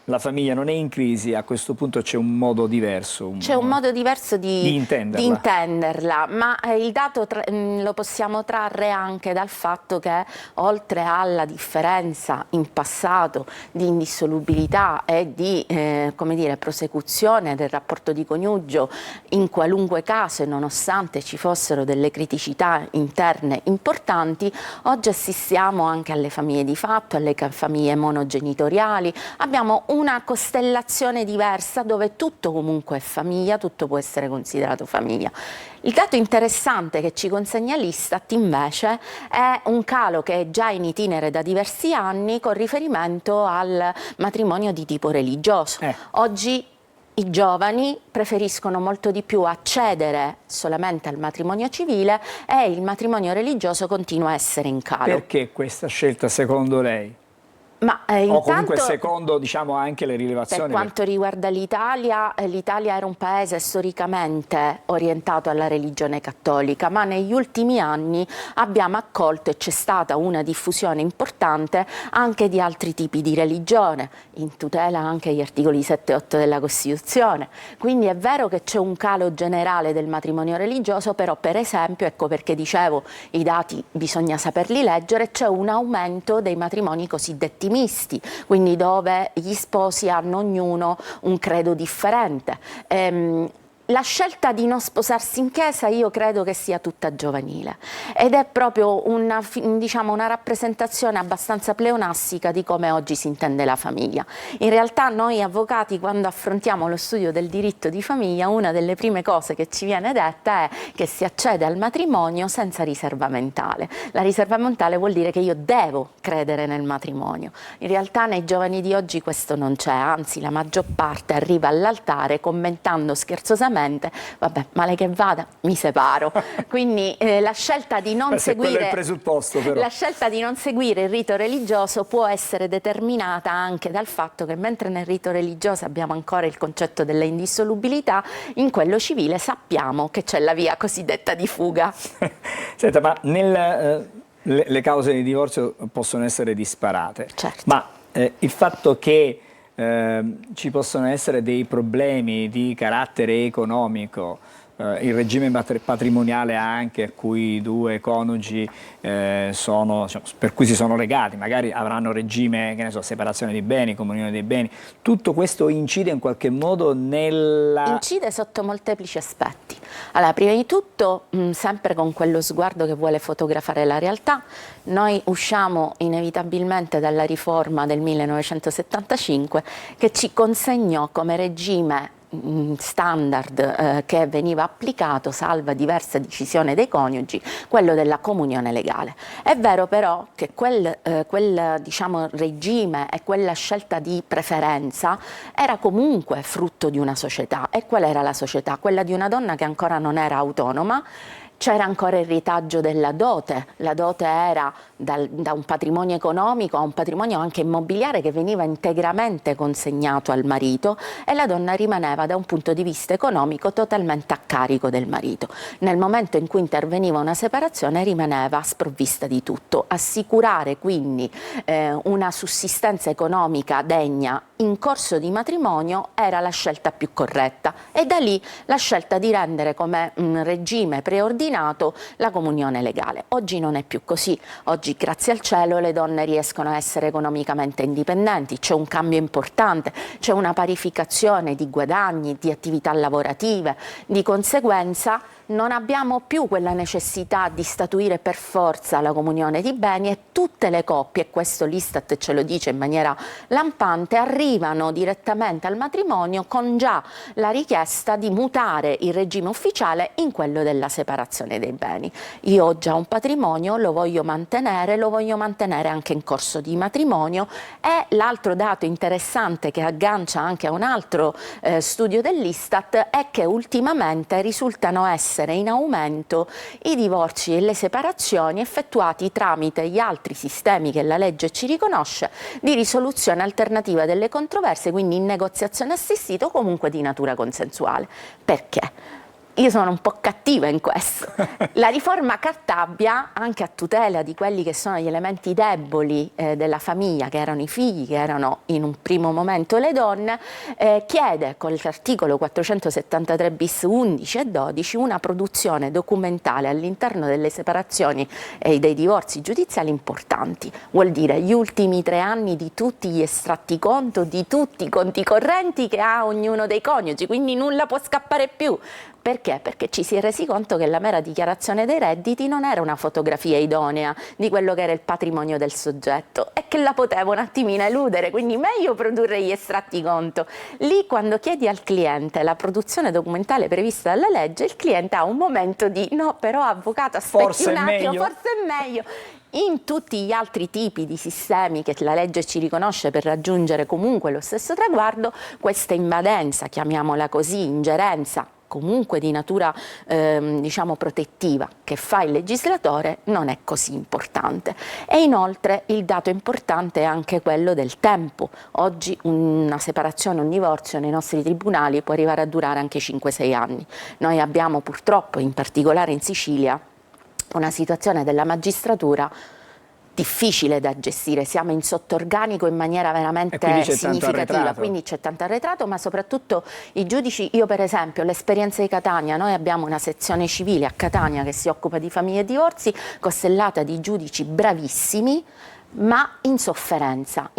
la famiglia non è in crisi, a questo punto c'è un modo diverso. C'è un modo diverso di intenderla, ma il dato lo possiamo trarre anche dal fatto che oltre alla differenza in passato di indissolubilità e di come dire, prosecuzione del rapporto di coniugio in qualunque caso e nonostante ci fossero delle criticità interne importanti, oggi assistiamo anche alle famiglie di fatto, alle famiglie monogenitoriali, abbiamo una costellazione diversa dove tutto comunque è famiglia, tutto può essere considerato famiglia. Il dato interessante che ci consegna l'Istat invece è un calo che è già in itinere da diversi anni con riferimento al matrimonio di tipo religioso. Oggi i giovani preferiscono molto di più accedere solamente al matrimonio civile e il matrimonio religioso continua a essere in calo. Perché questa scelta secondo lei? Ma, o comunque secondo, diciamo, anche le rilevazioni. Per quanto riguarda l'Italia, l'Italia era un paese storicamente orientato alla religione cattolica, ma negli ultimi anni abbiamo accolto e c'è stata una diffusione importante anche di altri tipi di religione, in tutela anche degli articoli 7 e 8 della Costituzione. Quindi è vero che c'è un calo generale del matrimonio religioso, però per esempio, ecco perché dicevo, i dati bisogna saperli leggere, c'è un aumento dei matrimoni cosiddetti misti, quindi dove gli sposi hanno ognuno un credo differente. La scelta di non sposarsi in chiesa io credo che sia tutta giovanile ed è proprio una rappresentazione abbastanza pleonastica di come oggi si intende la famiglia. In realtà noi avvocati, quando affrontiamo lo studio del diritto di famiglia, una delle prime cose che ci viene detta è che si accede al matrimonio senza riserva mentale. La riserva mentale vuol dire che io devo credere nel matrimonio. In realtà nei giovani di oggi questo non c'è, anzi la maggior parte arriva all'altare commentando scherzosamente: vabbè, male che vada, mi separo. Quindi la scelta di non seguire è il presupposto, però. La scelta di non seguire il rito religioso può essere determinata anche dal fatto che mentre nel rito religioso abbiamo ancora il concetto della indissolubilità, in quello civile sappiamo che c'è la via cosiddetta di fuga. Senta, ma le cause di divorzio possono essere disparate, certo. Ma il fatto che ci possono essere dei problemi di carattere economico il regime patrimoniale anche a cui 2 coniugi sono, diciamo, per cui si sono legati, magari avranno regime, che ne so, separazione dei beni, comunione dei beni, tutto questo incide in qualche modo Incide sotto molteplici aspetti. Allora, prima di tutto, sempre con quello sguardo che vuole fotografare la realtà, noi usciamo inevitabilmente dalla riforma del 1975 che ci consegnò come regime standard che veniva applicato, salva diverse decisioni dei coniugi, quello della comunione legale. È vero però che quel diciamo, regime e quella scelta di preferenza era comunque frutto di una società. E qual era la società? Quella di una donna che ancora non era autonoma. C'era ancora il retaggio della dote, la dote era da un patrimonio economico a un patrimonio anche immobiliare che veniva integramente consegnato al marito e la donna rimaneva da un punto di vista economico totalmente a carico del marito. Nel momento in cui interveniva una separazione rimaneva sprovvista di tutto. Assicurare quindi una sussistenza economica degna in corso di matrimonio era la scelta più corretta e da lì la scelta di rendere come un regime preordinato la comunione legale. Oggi non è più così, oggi grazie al cielo le donne riescono a essere economicamente indipendenti, c'è un cambio importante, c'è una parificazione di guadagni, di attività lavorative, di conseguenza non abbiamo più quella necessità di statuire per forza la comunione di beni e tutte le coppie, e questo l'Istat ce lo dice in maniera lampante, arrivano direttamente al matrimonio con già la richiesta di mutare il regime ufficiale in quello della separazione dei beni. Io ho già un patrimonio, lo voglio mantenere anche in corso di matrimonio. E l'altro dato interessante che aggancia anche a un altro studio dell'Istat è che ultimamente risultano essere in aumento i divorzi e le separazioni effettuati tramite gli altri sistemi che la legge ci riconosce di risoluzione alternativa delle controversie, quindi in negoziazione assistita o comunque di natura consensuale. Perché? Io sono un po' cattiva in questo. La riforma Cartabia, anche a tutela di quelli che sono gli elementi deboli della famiglia, che erano i figli, che erano in un primo momento le donne, chiede con l'articolo 473 bis 11 e 12 una produzione documentale all'interno delle separazioni e dei divorzi giudiziali importanti. Vuol dire gli ultimi 3 anni di tutti gli estratti conto, di tutti i conti correnti che ha ognuno dei coniugi, quindi nulla può scappare più. Perché? Perché ci si è resi conto che la mera dichiarazione dei redditi non era una fotografia idonea di quello che era il patrimonio del soggetto e che la poteva un attimino eludere, quindi meglio produrre gli estratti conto. Lì quando chiedi al cliente la produzione documentale prevista dalla legge, il cliente ha un momento di no, però avvocato aspetti un attimo, forse è meglio. In tutti gli altri tipi di sistemi che la legge ci riconosce per raggiungere comunque lo stesso traguardo, questa invadenza, chiamiamola così, ingerenza, comunque di natura diciamo protettiva che fa il legislatore non è così importante. E inoltre il dato importante è anche quello del tempo. Oggi una separazione, un divorzio nei nostri tribunali può arrivare a durare anche 5-6 anni. Noi abbiamo purtroppo, in particolare in Sicilia, una situazione della magistratura difficile da gestire, siamo in sottorganico in maniera veramente significativa, quindi c'è tanto arretrato, ma soprattutto i giudici, io per esempio l'esperienza di Catania, noi abbiamo una sezione civile a Catania che si occupa di famiglie e divorzi, costellata di giudici bravissimi, ma in sofferenza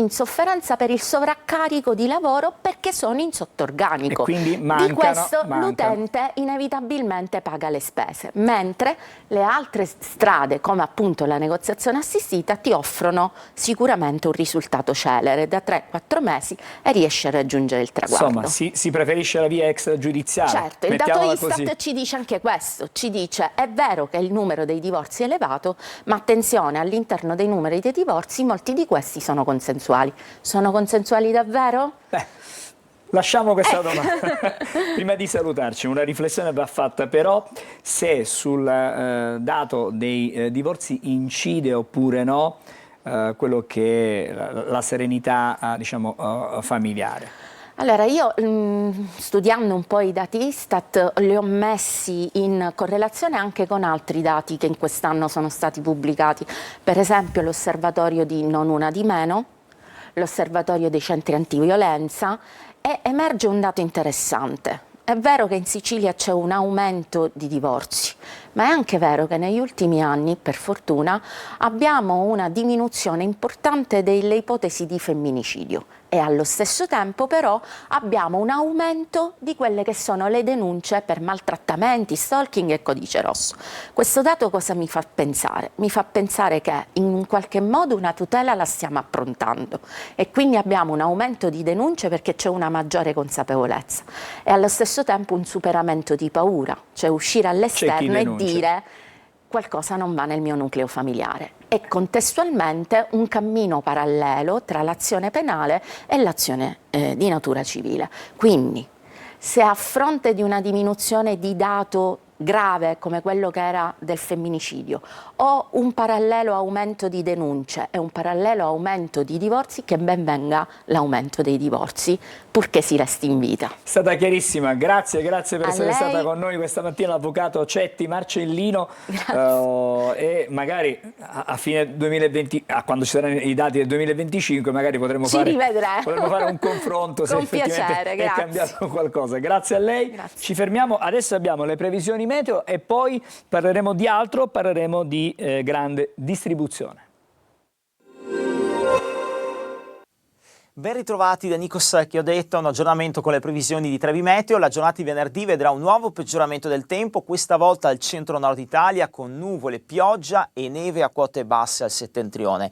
per il sovraccarico di lavoro perché sono in sottorganico. E quindi di questo l'utente inevitabilmente paga le spese, mentre le altre strade, come appunto la negoziazione assistita, ti offrono sicuramente un risultato celere, da 3-4 mesi e riesci a raggiungere il traguardo. Insomma, si preferisce la via extragiudiziale. Certo, il dato Istat ci dice anche questo, ci dice è vero che il numero dei divorzi è elevato, ma attenzione, all'interno dei numeri dei divorzi molti di questi sono consensuali. Sono consensuali davvero? Lasciamo questa domanda. Prima di salutarci, una riflessione va fatta però se sul dato dei divorzi incide oppure no quello che è la serenità diciamo, familiare. Allora, io studiando un po' i dati Istat li ho messi in correlazione anche con altri dati che in quest'anno sono stati pubblicati, per esempio l'osservatorio di Non Una di Meno, l'osservatorio dei centri antiviolenza, e emerge un dato interessante. È vero che in Sicilia c'è un aumento di divorzi, ma è anche vero che negli ultimi anni, per fortuna, abbiamo una diminuzione importante delle ipotesi di femminicidio e allo stesso tempo però abbiamo un aumento di quelle che sono le denunce per maltrattamenti, stalking e codice rosso. Questo dato cosa mi fa pensare? Mi fa pensare che in qualche modo una tutela la stiamo approntando e quindi abbiamo un aumento di denunce perché c'è una maggiore consapevolezza e allo stesso tempo un superamento di paura, cioè uscire all'esterno e dire qualcosa non va nel mio nucleo familiare e contestualmente un cammino parallelo tra l'azione penale e l'azione di natura civile. Quindi se a fronte di una diminuzione di dato grave come quello che era del femminicidio o un parallelo aumento di denunce e un parallelo aumento di divorzi, che ben venga l'aumento dei divorzi purché si resti in vita. È stata chiarissima, grazie per essere lei. stata con noi questa mattina l'avvocato Cetti Marcellino e magari a fine 2020, quando ci saranno i dati del 2025 magari potremo fare un confronto se effettivamente è cambiato qualcosa. Grazie a lei, ci fermiamo, adesso abbiamo le previsioni meteo e poi parleremo di altro, parleremo di grande distribuzione. Ben ritrovati da Nico Secchio, detto un aggiornamento con le previsioni di Trevi Meteo. La giornata di venerdì vedrà un nuovo peggioramento del tempo, questa volta al centro-nord Italia con nuvole, pioggia e neve a quote basse al settentrione.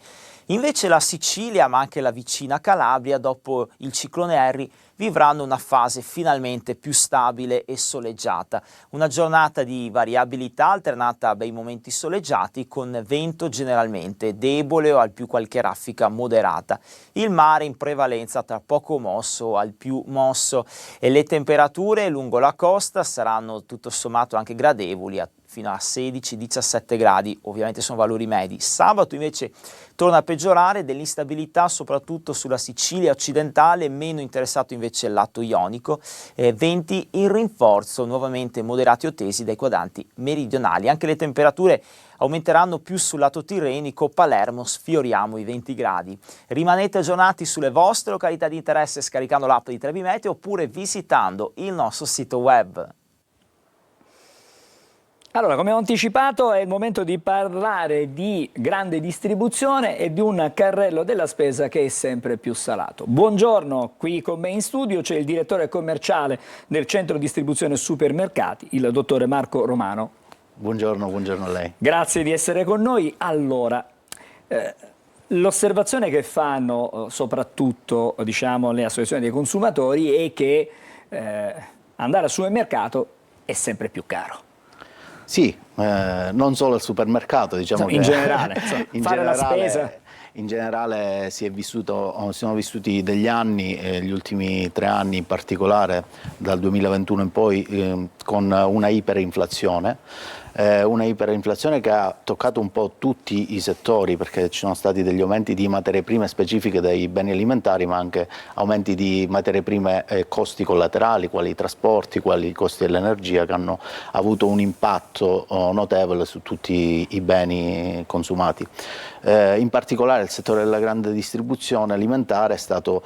Invece la Sicilia, ma anche la vicina Calabria, dopo il ciclone Harry, vivranno una fase finalmente più stabile e soleggiata. Una giornata di variabilità alternata a bei momenti soleggiati con vento generalmente debole o al più qualche raffica moderata. Il mare in prevalenza tra poco mosso al più mosso e le temperature lungo la costa saranno tutto sommato anche gradevoli fino a 16-17 gradi, ovviamente sono valori medi. Sabato invece torna a peggiorare, dell'instabilità soprattutto sulla Sicilia occidentale, meno interessato invece il lato ionico, venti in rinforzo nuovamente moderati o tesi dai quadranti meridionali. Anche le temperature aumenteranno più sul lato tirrenico, Palermo sfioriamo i 20 gradi. Rimanete aggiornati sulle vostre località di interesse scaricando l'app di Trevi Meteo oppure visitando il nostro sito web. Allora, come ho anticipato, è il momento di parlare di grande distribuzione e di un carrello della spesa che è sempre più salato. Buongiorno, qui con me in studio c'è il direttore commerciale del centro distribuzione supermercati, il dottore Marco Romano. Buongiorno a lei. Grazie di essere con noi. Allora, l'osservazione che fanno soprattutto le associazioni dei consumatori è che andare al supermercato è sempre più caro. Sì, non solo al supermercato, diciamo in generale, la spesa. In generale sono vissuti degli anni, gli ultimi 3 anni in particolare, dal 2021 in poi, con una iperinflazione che ha toccato un po' tutti i settori, perché ci sono stati degli aumenti di materie prime specifiche dei beni alimentari, ma anche aumenti di materie prime costi collaterali, quali i trasporti, quali i costi dell'energia, che hanno avuto un impatto notevole su tutti i beni consumati. In particolare il settore della grande distribuzione alimentare è stato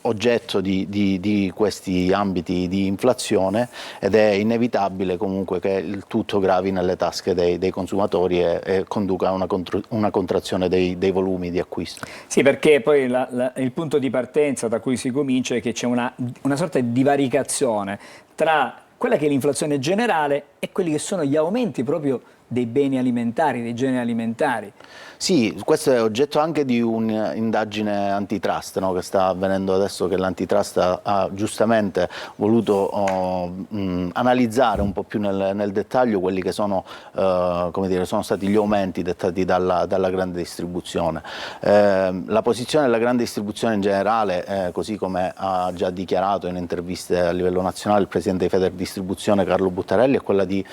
oggetto di questi ambiti di inflazione ed è inevitabile comunque che il tutto gravi nelle tasche dei consumatori e conduca a una contrazione dei volumi di acquisto. Sì, perché poi il punto di partenza da cui si comincia è che c'è una sorta di divaricazione tra quella che è l'inflazione generale e quelli che sono gli aumenti proprio dei beni alimentari, dei generi alimentari. Sì, questo è oggetto anche di un'indagine antitrust, no, che sta avvenendo adesso, che l'antitrust ha giustamente voluto analizzare un po' più nel dettaglio quelli che sono, sono stati gli aumenti dettati dalla grande distribuzione. La posizione della grande distribuzione in generale, così come ha già dichiarato in interviste a livello nazionale il presidente di Federdistribuzione Carlo Buttarelli, è quella di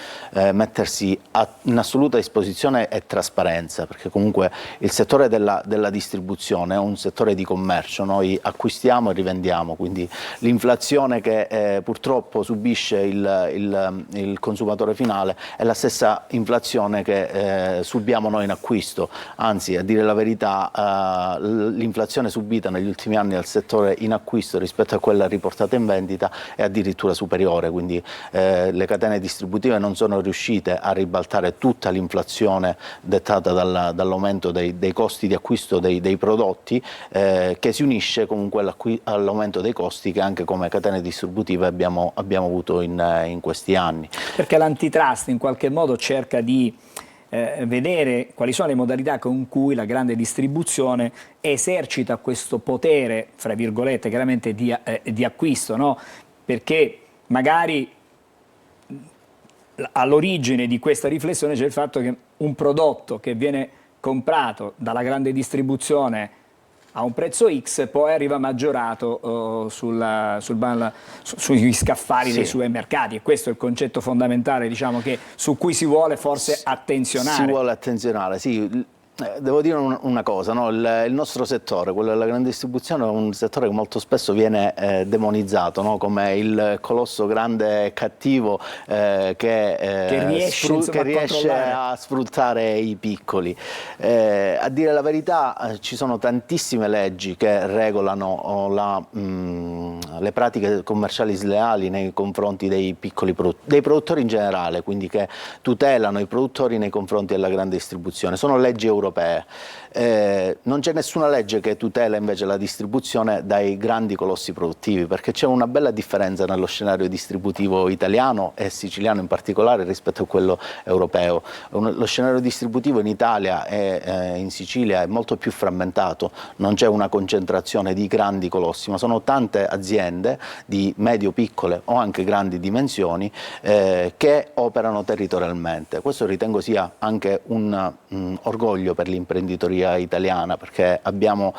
mettersi in assoluta esposizione e trasparenza, perché comunque il settore della distribuzione è un settore di commercio, noi acquistiamo e rivendiamo, quindi l'inflazione che purtroppo subisce il consumatore finale è la stessa inflazione che subiamo noi in acquisto, anzi a dire la verità l'inflazione subita negli ultimi anni al settore in acquisto rispetto a quella riportata in vendita è addirittura superiore, quindi le catene distributive non sono riuscite a ribaltare tutta l'inflazione dettata dall'aumento dei costi di acquisto dei prodotti, che si unisce comunque all'aumento dei costi che anche come catene distributive abbiamo avuto in questi anni. Perché l'antitrust in qualche modo cerca di vedere quali sono le modalità con cui la grande distribuzione esercita questo potere, fra virgolette, chiaramente di acquisto, no? Perché magari all'origine di questa riflessione c'è il fatto che un prodotto che viene comprato dalla grande distribuzione a un prezzo X poi arriva maggiorato sugli scaffali dei supermercati, e questo è il concetto fondamentale, diciamo, su cui si vuole forse attenzionare. Si vuole attenzionare, sì. Devo dire una cosa, no? Il nostro settore, quello della grande distribuzione, è un settore che molto spesso viene demonizzato, no? Come il colosso grande e cattivo che riesce a sfruttare i piccoli. A dire la verità ci sono tantissime leggi che regolano le pratiche commerciali sleali nei confronti dei piccoli dei produttori in generale, quindi che tutelano i produttori nei confronti della grande distribuzione. Sono leggi europee. Non c'è nessuna legge che tutela invece la distribuzione dai grandi colossi produttivi, perché c'è una bella differenza nello scenario distributivo italiano e siciliano in particolare rispetto a quello europeo. Lo scenario distributivo in Italia e in Sicilia è molto più frammentato, non c'è una concentrazione di grandi colossi, ma sono tante aziende di medio-piccole o anche grandi dimensioni che operano territorialmente. Questo ritengo sia anche un orgoglio per l'imprenditoria italiana, perché abbiamo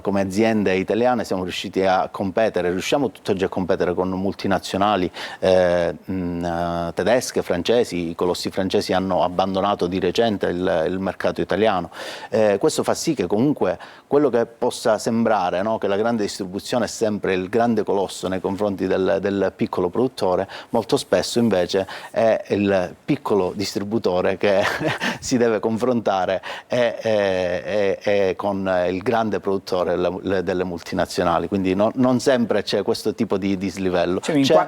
come aziende italiane siamo riusciti a competere, riusciamo tutt'oggi a competere con multinazionali tedesche, francesi. I colossi francesi hanno abbandonato di recente il mercato italiano. Questo fa sì che comunque quello che possa sembrare, no, che la grande distribuzione è sempre il grande colosso nei confronti del piccolo produttore, molto spesso invece è il piccolo distributore che si deve confrontare con il grande produttore delle multinazionali, quindi non sempre c'è questo tipo di dislivello,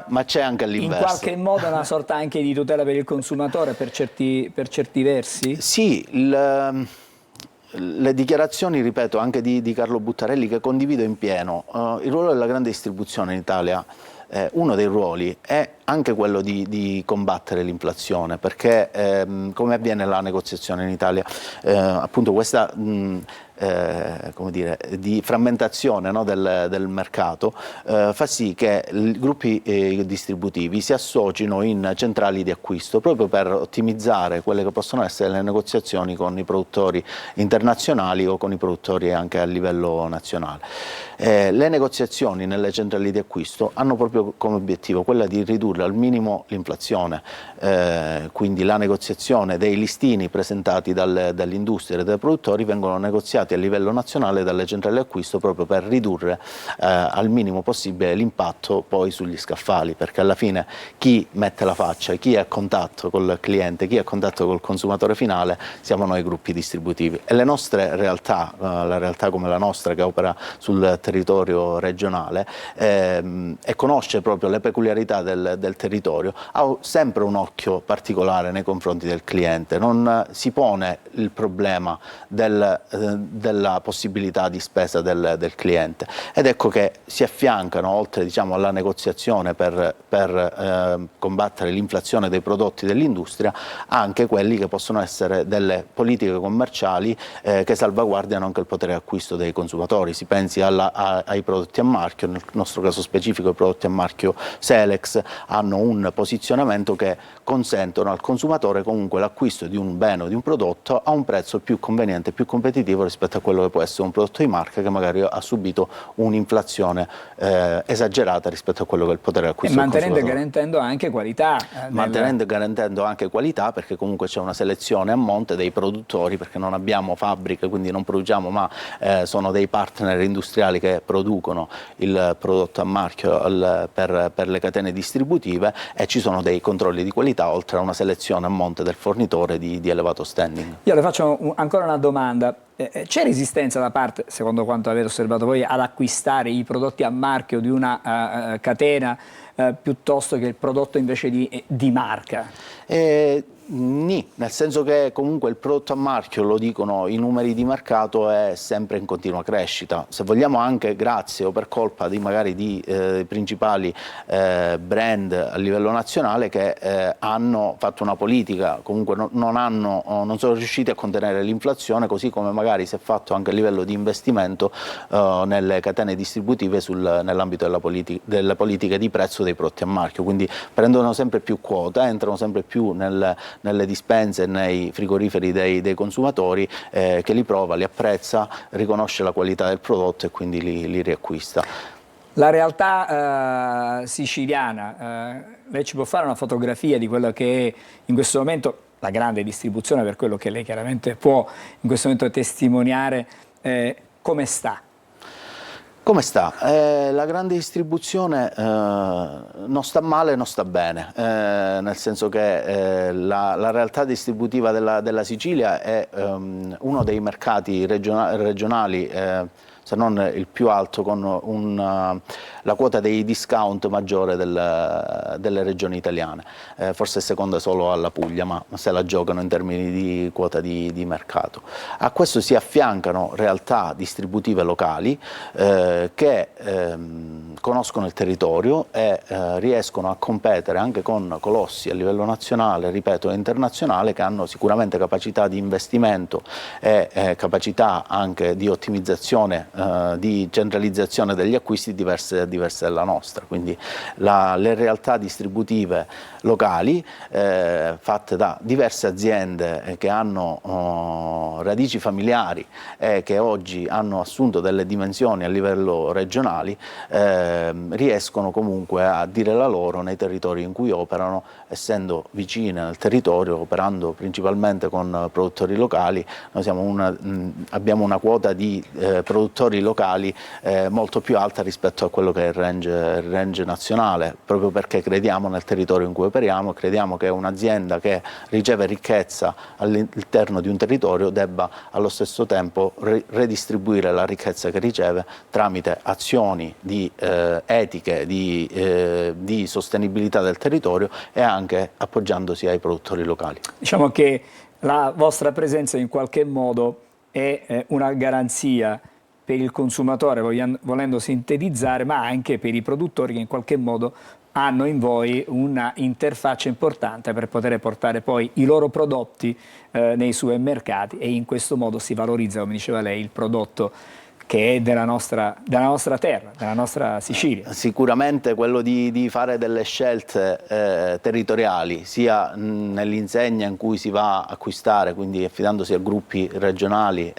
ma c'è anche l'inverso. In qualche modo una sorta anche di tutela per il consumatore per certi versi? Sì, le dichiarazioni, ripeto, anche di Carlo Buttarelli, che condivido in pieno. Il ruolo della grande distribuzione in Italia, uno dei ruoli è anche quello di combattere l'inflazione, perché come avviene la negoziazione in Italia, appunto questa come dire, di frammentazione, no, del mercato fa sì che i gruppi distributivi si associno in centrali di acquisto proprio per ottimizzare quelle che possono essere le negoziazioni con i produttori internazionali o con i produttori anche a livello nazionale. Le negoziazioni nelle centrali di acquisto hanno proprio come obiettivo quella di ridurre al minimo l'inflazione, quindi la negoziazione dei listini presentati dall'industria e dai produttori vengono negoziati a livello nazionale dalle centrali di acquisto proprio per ridurre al minimo possibile l'impatto poi sugli scaffali, perché alla fine chi mette la faccia, chi è a contatto col cliente, chi è a contatto col consumatore finale siamo noi gruppi distributivi, e le nostre realtà, la realtà come la nostra che opera sul territorio regionale e conosce proprio le peculiarità del territorio, ha sempre un occhio particolare nei confronti del cliente, non si pone il problema della possibilità di spesa del cliente, ed ecco che si affiancano, oltre diciamo alla negoziazione per combattere l'inflazione dei prodotti dell'industria, anche quelli che possono essere delle politiche commerciali che salvaguardiano anche il potere d'acquisto dei consumatori. Si pensi ai prodotti a marchio, nel nostro caso specifico i prodotti a marchio Selex hanno un posizionamento che consentono al consumatore comunque l'acquisto di un bene o di un prodotto a un prezzo più conveniente, più competitivo rispetto rispetto a quello che può essere un prodotto di marca che magari ha subito un'inflazione esagerata rispetto a quello che è il potere d'acquisto del mantenendo e consumatore. garantendo anche qualità. Mantenendo e garantendo anche qualità, perché comunque c'è una selezione a monte dei produttori, perché non abbiamo fabbriche, quindi non produciamo, ma sono dei partner industriali che producono il prodotto a marchio per le catene distributive, e ci sono dei controlli di qualità oltre a una selezione a monte del fornitore di elevato standing. Io le faccio ancora una domanda. C'è resistenza da parte, secondo quanto avete osservato voi, ad acquistare i prodotti a marchio di una catena piuttosto che il prodotto invece di marca? Nì, nel senso che comunque il prodotto a marchio, lo dicono i numeri di mercato, è sempre in continua crescita. Se vogliamo anche grazie o per colpa di magari di principali brand a livello nazionale che hanno fatto una politica, comunque non sono riusciti a contenere l'inflazione, così come magari si è fatto anche a livello di investimento nelle catene distributive nell'ambito delle politiche di prezzo dei prodotti a marchio, quindi prendono sempre più quota, entrano sempre più nelle dispense e nei frigoriferi dei consumatori, che li prova, li apprezza, riconosce la qualità del prodotto e quindi li riacquista. La realtà siciliana, lei ci può fare una fotografia di quello che è in questo momento la grande distribuzione, per quello che lei chiaramente può in questo momento testimoniare, come sta? Come sta? La grande distribuzione non sta male, non sta bene, nel senso che la realtà distributiva della Sicilia è uno dei mercati regionali, se non il più alto, con la quota dei discount maggiore delle regioni italiane, forse seconda solo alla Puglia, ma se la giocano in termini di quota di mercato. A questo si affiancano realtà distributive locali che conoscono il territorio e riescono a competere anche con colossi a livello nazionale, ripeto, e internazionale, che hanno sicuramente capacità di investimento e capacità anche di ottimizzazione, di centralizzazione degli acquisti diverse dalla nostra. Quindi le realtà distributive locali fatte da diverse aziende che hanno radici familiari e che oggi hanno assunto delle dimensioni a livello regionali, riescono comunque a dire la loro nei territori in cui operano, essendo vicine al territorio, operando principalmente con produttori locali. Noi abbiamo una quota di produttori locali molto più alta rispetto a quello che è il range nazionale, proprio perché crediamo nel territorio in cui operiamo, crediamo che un'azienda che riceve ricchezza all'interno di un territorio debba allo stesso tempo redistribuire la ricchezza che riceve tramite azioni etiche, di sostenibilità del territorio e anche appoggiandosi ai produttori locali. Diciamo che la vostra presenza in qualche modo è una garanzia per il consumatore, volendo sintetizzare, ma anche per i produttori che in qualche modo hanno in voi una interfaccia importante per poter portare poi i loro prodotti nei supermercati, e in questo modo si valorizza, come diceva lei, il prodotto che è della nostra terra, della nostra Sicilia. Sicuramente quello di fare delle scelte territoriali, sia nell'insegna in cui si va a acquistare, quindi affidandosi a gruppi regionali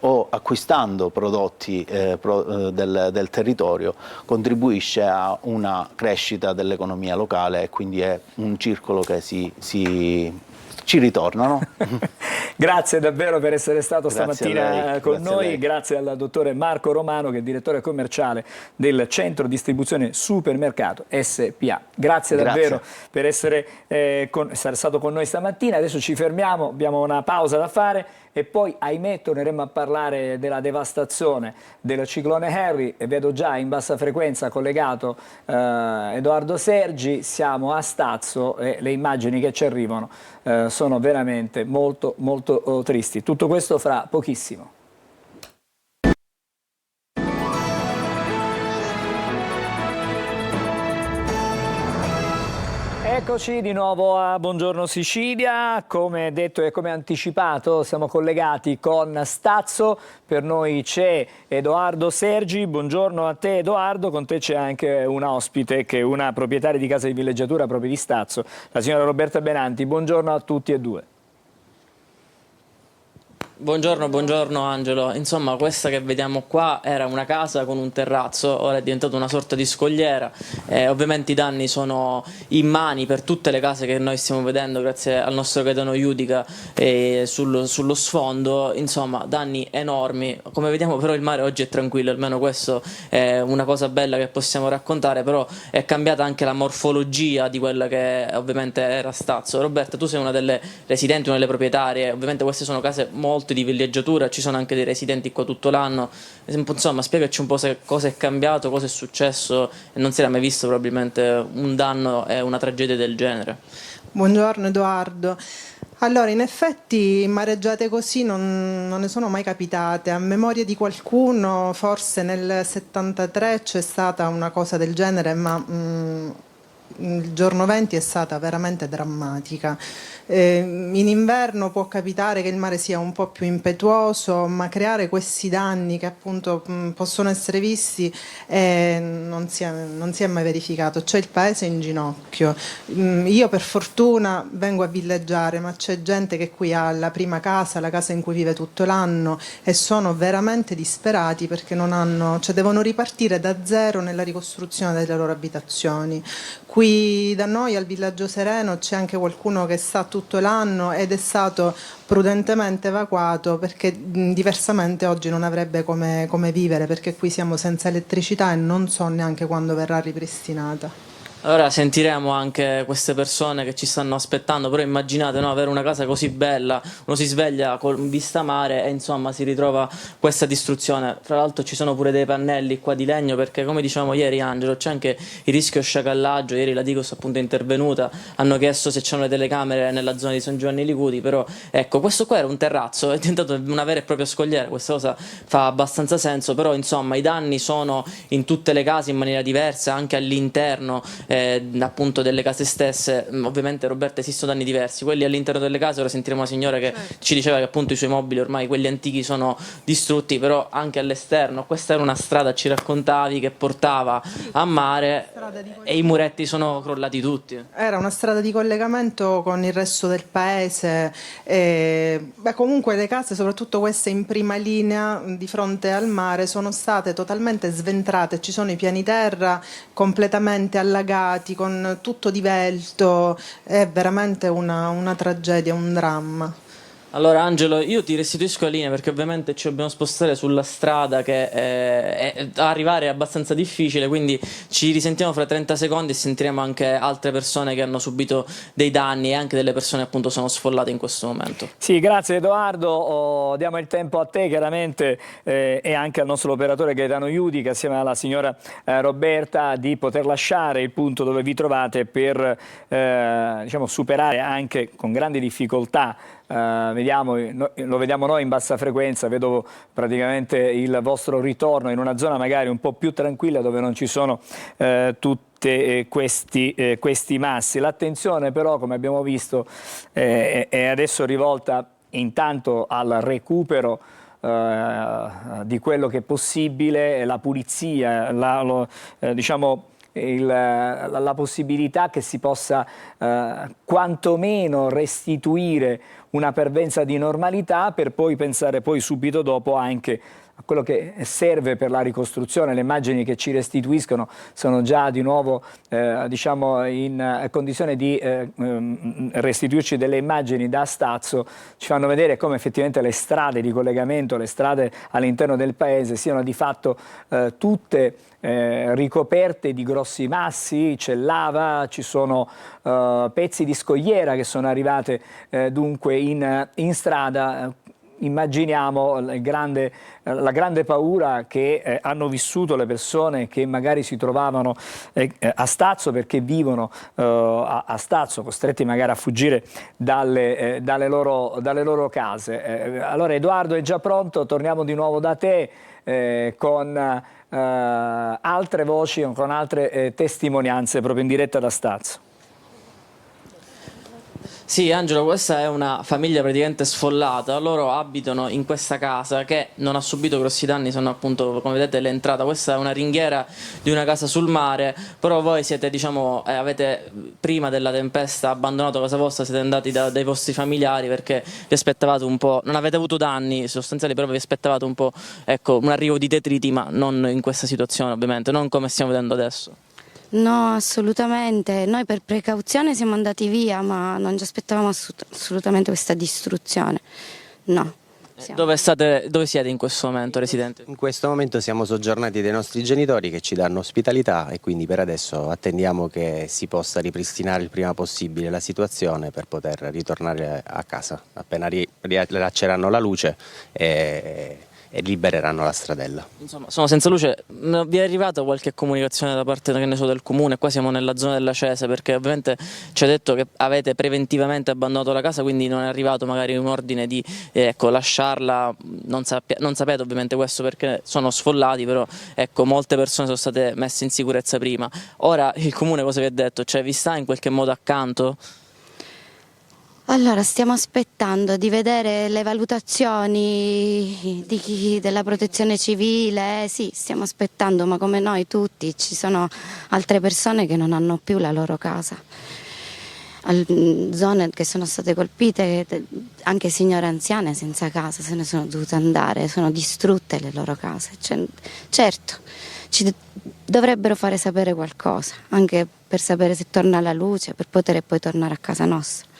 o acquistando prodotti del territorio, contribuisce a una crescita dell'economia locale, e quindi è un circolo che ci ritornano. Grazie davvero per essere stato Grazie stamattina con noi, grazie al dottore Marco Romano, che è direttore commerciale del Centro Distribuzione Supermercato SPA. Grazie davvero per essere stato con noi stamattina. Adesso ci fermiamo, abbiamo una pausa da fare e poi, ahimè, torneremo a parlare della devastazione del ciclone Harry, e vedo già in bassa frequenza collegato Edoardo Sergi. Siamo a Stazzo e le immagini che ci arrivano sono veramente molto tristi. Tutto questo fra pochissimo. Eccoci di nuovo a Buongiorno Sicilia. Come detto e come anticipato, siamo collegati con Stazzo. Per noi c'è Edoardo Sergi. Buongiorno a te, Edoardo. Con te c'è anche una ospite, che è una proprietaria di casa di villeggiatura proprio di Stazzo, la signora Roberta Benanti. Buongiorno a tutti e due. Buongiorno Angelo, insomma questa che vediamo qua era una casa con un terrazzo, ora è diventata una sorta di scogliera, ovviamente i danni sono immani per tutte le case che noi stiamo vedendo grazie al nostro Gaetano Iudica sullo sfondo, insomma danni enormi. Come vediamo però il mare oggi è tranquillo, almeno questo è una cosa bella che possiamo raccontare, però è cambiata anche la morfologia di quella che ovviamente era Stazzo. Roberta, tu sei una delle residenti, una delle proprietarie, ovviamente queste sono case molto di villeggiatura, ci sono anche dei residenti qua tutto l'anno, insomma spiegaci un po' cosa è cambiato, cosa è successo, e non si era mai visto probabilmente un danno e una tragedia del genere. Buongiorno Edoardo. Allora, in effetti mareggiate così non ne sono mai capitate. A memoria di qualcuno, forse nel 73 c'è stata una cosa del genere, ma il giorno 20 è stata veramente drammatica. In inverno può capitare che il mare sia un po' più impetuoso, ma creare questi danni che appunto possono essere visti non si è mai verificato. C'è il paese in ginocchio. Io per fortuna vengo a villeggiare, ma c'è gente che qui ha la prima casa, la casa in cui vive tutto l'anno, e sono veramente disperati perché non hanno, cioè devono ripartire da zero nella ricostruzione delle loro abitazioni. Qui da noi al Villaggio Sereno c'è anche qualcuno che sta tutto l'anno ed è stato prudentemente evacuato perché diversamente oggi non avrebbe come vivere, perché qui siamo senza elettricità e non so neanche quando verrà ripristinata. Allora sentiremo anche queste persone che ci stanno aspettando, però immaginate, no, avere una casa così bella, uno si sveglia con vista mare e insomma si ritrova questa distruzione. Fra l'altro ci sono pure dei pannelli qua di legno, perché come dicevamo ieri Angelo c'è anche il rischio sciacallaggio. Ieri la Digos appunto è intervenuta, hanno chiesto se c'erano le telecamere nella zona di San Giovanni Licuti, però ecco, questo qua era un terrazzo, è diventato una vera e propria scogliera. Questa cosa fa abbastanza senso, però insomma i danni sono in tutte le case in maniera diversa, anche all'interno appunto delle case stesse. Ovviamente Roberta esistono danni diversi, quelli all'interno delle case, ora sentiremo una signora che ci diceva che appunto i suoi mobili ormai, quelli antichi, sono distrutti, però anche all'esterno. Questa era una strada, ci raccontavi, che portava a mare e i muretti sono crollati tutti. Era una strada di collegamento con il resto del paese, comunque le case, soprattutto queste in prima linea di fronte al mare, sono state totalmente sventrate, ci sono i piani terra completamente allagati, con tutto divelto. È veramente una tragedia, un dramma. Allora Angelo, io ti restituisco la linea perché ovviamente ci dobbiamo spostare sulla strada che arrivare è abbastanza difficile, quindi ci risentiamo fra 30 secondi e sentiremo anche altre persone che hanno subito dei danni e anche delle persone appunto sono sfollate in questo momento. Sì, grazie Edoardo, diamo il tempo a te chiaramente e anche al nostro operatore Gaetano Iudica assieme alla signora Roberta di poter lasciare il punto dove vi trovate per diciamo, superare anche con grandi difficoltà. Lo vediamo noi in bassa frequenza, vedo praticamente il vostro ritorno in una zona magari un po' più tranquilla dove non ci sono tutti questi massi. L'attenzione però, come abbiamo visto, è adesso rivolta intanto al recupero di quello che è possibile, la pulizia, diciamo, la possibilità che si possa quantomeno restituire una parvenza di normalità, per poi pensare poi subito dopo anche a quello che serve per la ricostruzione. Le immagini che ci restituiscono sono già di nuovo diciamo in condizione di restituirci delle immagini da Stazzo, ci fanno vedere come effettivamente le strade di collegamento, le strade all'interno del paese siano di fatto tutte ricoperte di grossi massi, c'è lava, ci sono pezzi di scogliera che sono arrivate dunque in strada. Immaginiamo la grande paura che hanno vissuto le persone che magari si trovavano a Stazzo, perché vivono a Stazzo, costretti magari a fuggire dalle loro case. Allora Edoardo è già pronto, torniamo di nuovo da te con altre voci, con altre testimonianze proprio in diretta da Stazzo. Sì, Angelo, questa è una famiglia praticamente sfollata. Loro abitano in questa casa che non ha subito grossi danni, sono appunto, come vedete, l'entrata. Questa è una ringhiera di una casa sul mare, però voi siete, diciamo, avete prima della tempesta abbandonato casa vostra, siete andati dai vostri familiari perché vi aspettavate un po', non avete avuto danni sostanziali, però vi aspettavate un po', ecco, un arrivo di detriti, ma non in questa situazione ovviamente, non come stiamo vedendo adesso. No, assolutamente. Noi per precauzione siamo andati via, ma non ci aspettavamo assolutamente questa distruzione. No. Dove siete in questo momento, residenti? In questo momento siamo soggiornati dai nostri genitori che ci danno ospitalità e quindi per adesso attendiamo che si possa ripristinare il prima possibile la situazione per poter ritornare a casa. Appena rilasceranno la luce e libereranno la stradella. Insomma, sono senza luce. Vi è arrivata qualche comunicazione da parte, che ne so, del comune? Qua siamo nella zona della Cese, perché ovviamente ci ha detto che avete preventivamente abbandonato la casa, quindi non è arrivato magari un ordine di lasciarla. Non sapete ovviamente questo perché sono sfollati, però ecco, molte persone sono state messe in sicurezza prima. Ora il comune cosa vi ha detto? Cioè, vi sta in qualche modo accanto? Allora, stiamo aspettando di vedere le valutazioni della protezione civile. Sì, stiamo aspettando, ma come noi tutti ci sono altre persone che non hanno più la loro casa. Zone che sono state colpite, anche signore anziane senza casa se ne sono dovute andare, sono distrutte le loro case. Certo, ci dovrebbero fare sapere qualcosa, anche per sapere se torna la luce, per poter poi tornare a casa nostra.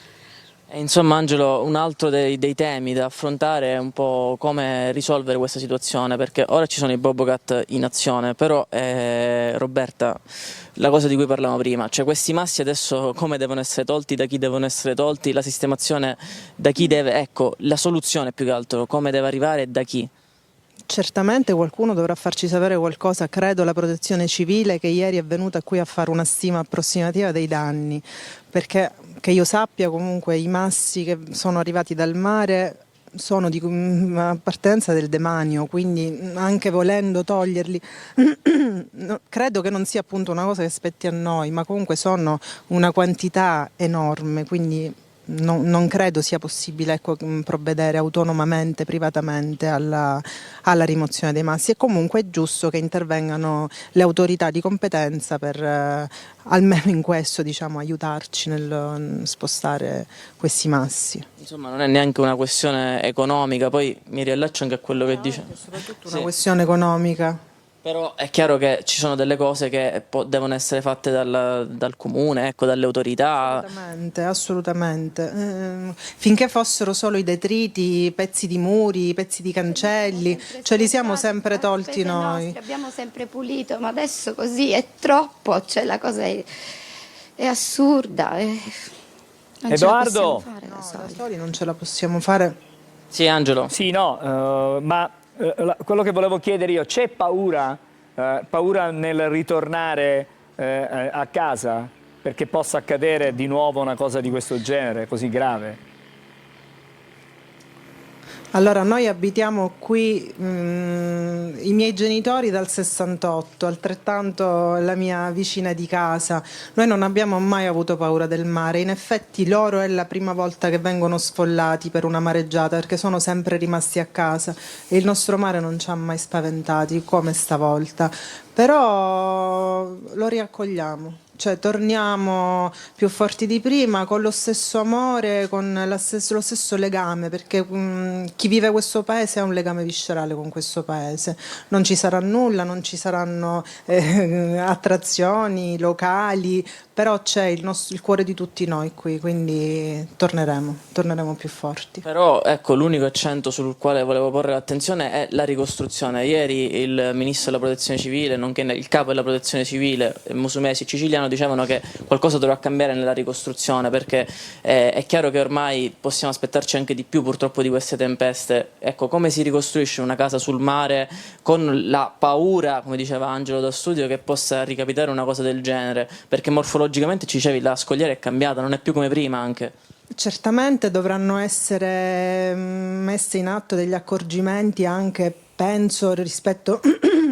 Insomma, Angelo, un altro dei temi da affrontare è un po' come risolvere questa situazione, perché ora ci sono i Bobocat in azione, però Roberta, la cosa di cui parlavamo prima, cioè questi massi adesso come devono essere tolti, da chi devono essere tolti, la sistemazione da chi deve, ecco, la soluzione più che altro, come deve arrivare e da chi? Certamente qualcuno dovrà farci sapere qualcosa, credo la protezione civile che ieri è venuta qui a fare una stima approssimativa dei danni, perché che io sappia comunque i massi che sono arrivati dal mare sono di appartenenza del demanio, quindi anche volendo toglierli credo che non sia appunto una cosa che spetti a noi, ma comunque sono una quantità enorme, quindi non credo sia possibile provvedere autonomamente, privatamente alla rimozione dei massi, e comunque è giusto che intervengano le autorità di competenza per almeno in questo, diciamo, aiutarci nel spostare questi massi. Insomma, non è neanche una questione economica, poi mi riallaccio anche a quello che dice. È soprattutto una questione economica. Però è chiaro che ci sono delle cose che devono essere fatte dal comune, ecco, dalle autorità. Assolutamente. Finché fossero solo i detriti, pezzi di muri, pezzi di cancelli, ce li siamo sempre tolti noi. Abbiamo sempre pulito, ma adesso così è troppo, cioè la cosa è assurda. Edoardo! Non ce la possiamo fare. Sì, Angelo. Sì, no, ma quello che volevo chiedere io, c'è paura nel ritornare a casa perché possa accadere di nuovo una cosa di questo genere, così grave? Allora, noi abitiamo qui, i miei genitori dal 68, altrettanto la mia vicina di casa. Noi non abbiamo mai avuto paura del mare, in effetti loro è la prima volta che vengono sfollati per una mareggiata perché sono sempre rimasti a casa e il nostro mare non ci ha mai spaventati come stavolta, però lo riaccogliamo. Cioè torniamo più forti di prima, con lo stesso amore, con lo stesso legame, perché chi vive questo paese ha un legame viscerale con questo paese. Non ci sarà nulla, non ci saranno attrazioni locali, però c'è il cuore di tutti noi qui, quindi torneremo più forti. Però ecco, l'unico accento sul quale volevo porre l'attenzione è la ricostruzione. Ieri il ministro della protezione civile, nonché il capo della protezione civile, Musumeci, siciliano, dicevano che qualcosa dovrà cambiare nella ricostruzione, perché è chiaro che ormai possiamo aspettarci anche di più purtroppo di queste tempeste. Ecco, come si ricostruisce una casa sul mare con la paura, come diceva Angelo da studio, che possa ricapitare una cosa del genere, perché morfologicamente ci dicevi la scogliera è cambiata, non è più come prima anche. Certamente dovranno essere messi in atto degli accorgimenti anche penso rispetto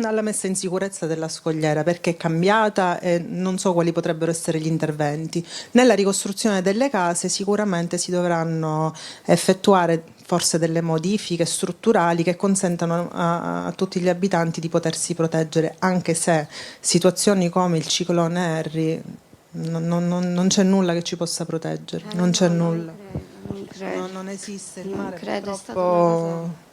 alla messa in sicurezza della scogliera, perché è cambiata e non so quali potrebbero essere gli interventi. Nella ricostruzione delle case sicuramente si dovranno effettuare forse delle modifiche strutturali che consentano a tutti gli abitanti di potersi proteggere, anche se situazioni come il ciclone Harry non c'è nulla che ci possa proteggere, non c'è nulla. Non esiste il mare, purtroppo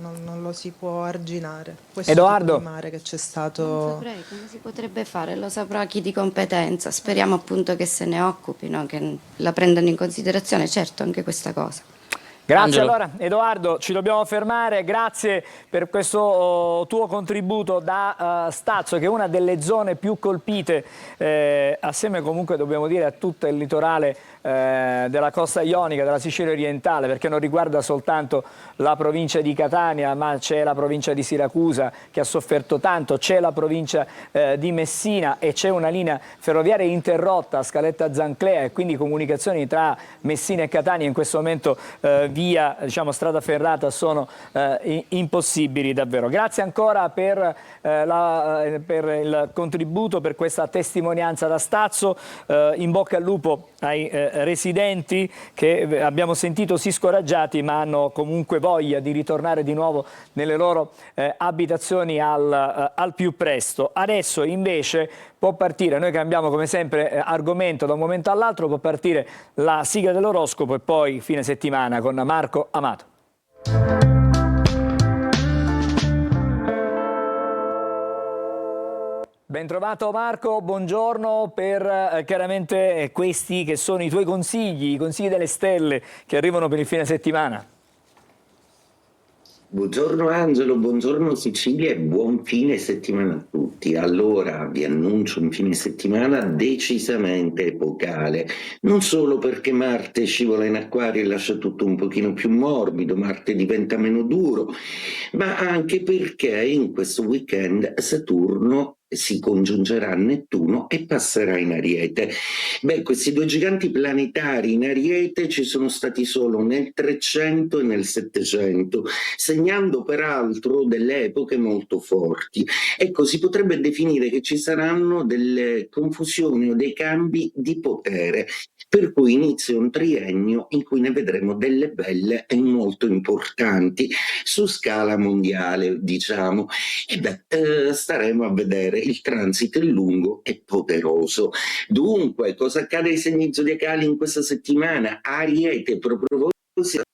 non lo si può arginare. Questo Edoardo, tipo di mare che c'è stato. Non saprei come si potrebbe fare, lo saprà chi di competenza. Speriamo appunto che se ne occupino, che la prendano in considerazione, certo, anche questa cosa. Grazie. Angelo. Allora Edoardo, ci dobbiamo fermare, grazie per questo tuo contributo da Stazzo, che è una delle zone più colpite, assieme comunque dobbiamo dire a tutto il litorale della costa ionica, della Sicilia orientale, perché non riguarda soltanto la provincia di Catania, ma c'è la provincia di Siracusa che ha sofferto tanto, c'è la provincia di Messina e c'è una linea ferroviaria interrotta a Scaletta Zanclea e quindi comunicazioni tra Messina e Catania in questo momento via strada ferrata sono impossibili davvero. Grazie ancora per il contributo, per questa testimonianza da Stazzo, in bocca al lupo ai residenti che abbiamo sentito si scoraggiati ma hanno comunque voglia di ritornare di nuovo nelle loro abitazioni al più presto. Adesso invece può partire, noi cambiamo come sempre argomento da un momento all'altro, può partire la sigla dell'oroscopo e poi fine settimana con Marco Amato. Bentrovato Marco, buongiorno per chiaramente questi che sono i tuoi consigli, i consigli delle stelle che arrivano per il fine settimana. Buongiorno Angelo, buongiorno Sicilia e buon fine settimana a tutti. Allora vi annuncio un fine settimana decisamente epocale, non solo perché Marte scivola in Acquario e lascia tutto un pochino più morbido, Marte diventa meno duro, ma anche perché in questo weekend Saturno si congiungerà a Nettuno e passerà in Ariete. Beh, questi due giganti planetari in Ariete ci sono stati solo nel 300 e nel 700, segnando peraltro delle epoche molto forti. Ecco, si potrebbe definire che ci saranno delle confusioni o dei cambi di potere, per cui inizia un triennio in cui ne vedremo delle belle e molto importanti su scala mondiale, diciamo. E beh, staremo a vedere. Il transito è lungo e poderoso. Dunque, cosa accade ai segni zodiacali in questa settimana? Ariete, proprio voi siete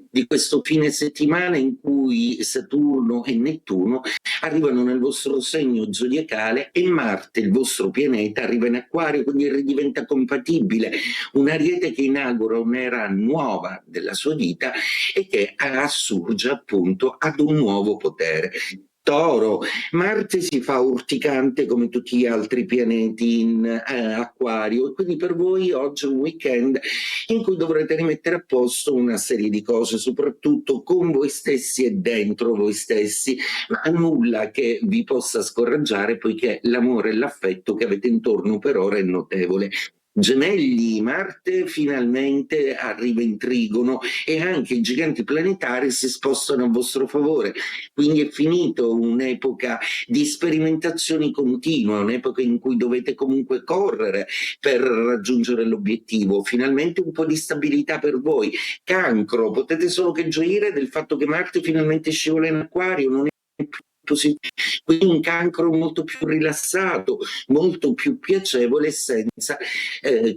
di questo fine settimana in cui Saturno e Nettuno arrivano nel vostro segno zodiacale e Marte, il vostro pianeta, arriva in Acquario, quindi ridiventa compatibile. Un Ariete che inaugura un'era nuova della sua vita e che assurge appunto ad un nuovo potere. Toro, Marte si fa urticante come tutti gli altri pianeti in Acquario e quindi per voi oggi è un weekend in cui dovrete rimettere a posto una serie di cose, soprattutto con voi stessi e dentro voi stessi, ma nulla che vi possa scoraggiare poiché l'amore e l'affetto che avete intorno per ora è notevole. Gemelli, Marte finalmente arriva in trigono e anche i giganti planetari si spostano a vostro favore, quindi è finito un'epoca di sperimentazioni continue, un'epoca in cui dovete comunque correre per raggiungere l'obiettivo, finalmente un po' di stabilità per voi. Cancro, potete solo che gioire del fatto che Marte finalmente scivola in Acquario, non è più positivo. Quindi un Cancro molto più rilassato, molto più piacevole, senza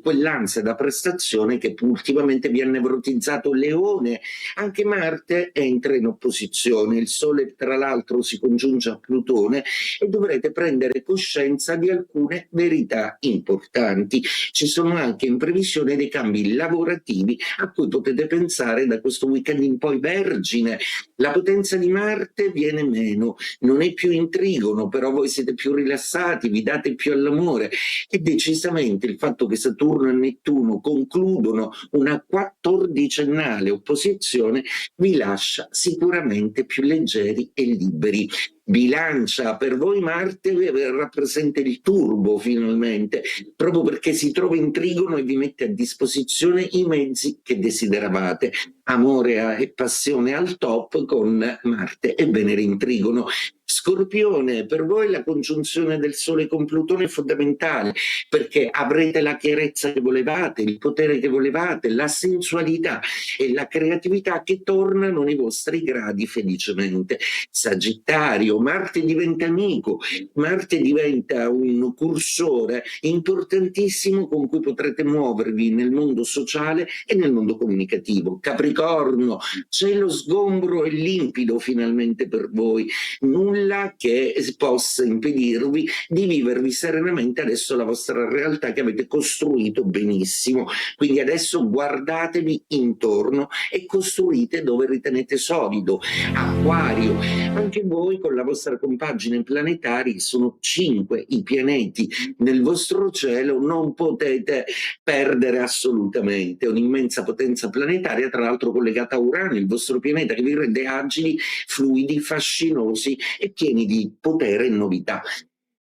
quell'ansia da prestazione che ultimamente vi ha nevrotizzato. Leone, anche Marte entra in opposizione, il Sole tra l'altro si congiunge a Plutone e dovrete prendere coscienza di alcune verità importanti. Ci sono anche in previsione dei cambi lavorativi a cui potete pensare da questo weekend in poi. Vergine, la potenza di Marte viene meno, non è più in trigono, però voi siete più rilassati, vi date più all'amore e decisamente il fatto che Saturno e Nettuno concludono una 14ennale opposizione vi lascia sicuramente più leggeri e liberi. Bilancia, per voi Marte rappresenta il turbo finalmente, proprio perché si trova in Trigono e vi mette a disposizione i mezzi che desideravate. Amore e passione al top con Marte e Venere in Trigono. Scorpione, per voi la congiunzione del Sole con Plutone è fondamentale, perché avrete la chiarezza che volevate, il potere che volevate, la sensualità e la creatività che tornano nei vostri gradi felicemente. Sagittario, Marte diventa amico, Marte diventa un cursore importantissimo con cui potrete muovervi nel mondo sociale e nel mondo comunicativo. Capricorno, cielo sgombro e limpido finalmente per voi, nulla che possa impedirvi di vivervi serenamente adesso la vostra realtà che avete costruito benissimo. Quindi adesso guardatevi intorno e costruite dove ritenete solido. Acquario, anche voi con la vostra compagine planetaria, sono 5 i pianeti nel vostro cielo, non potete perdere assolutamente. Un'immensa potenza planetaria, tra l'altro collegata a Urano, il vostro pianeta, che vi rende agili, fluidi, fascinosi e pieni di potere e novità.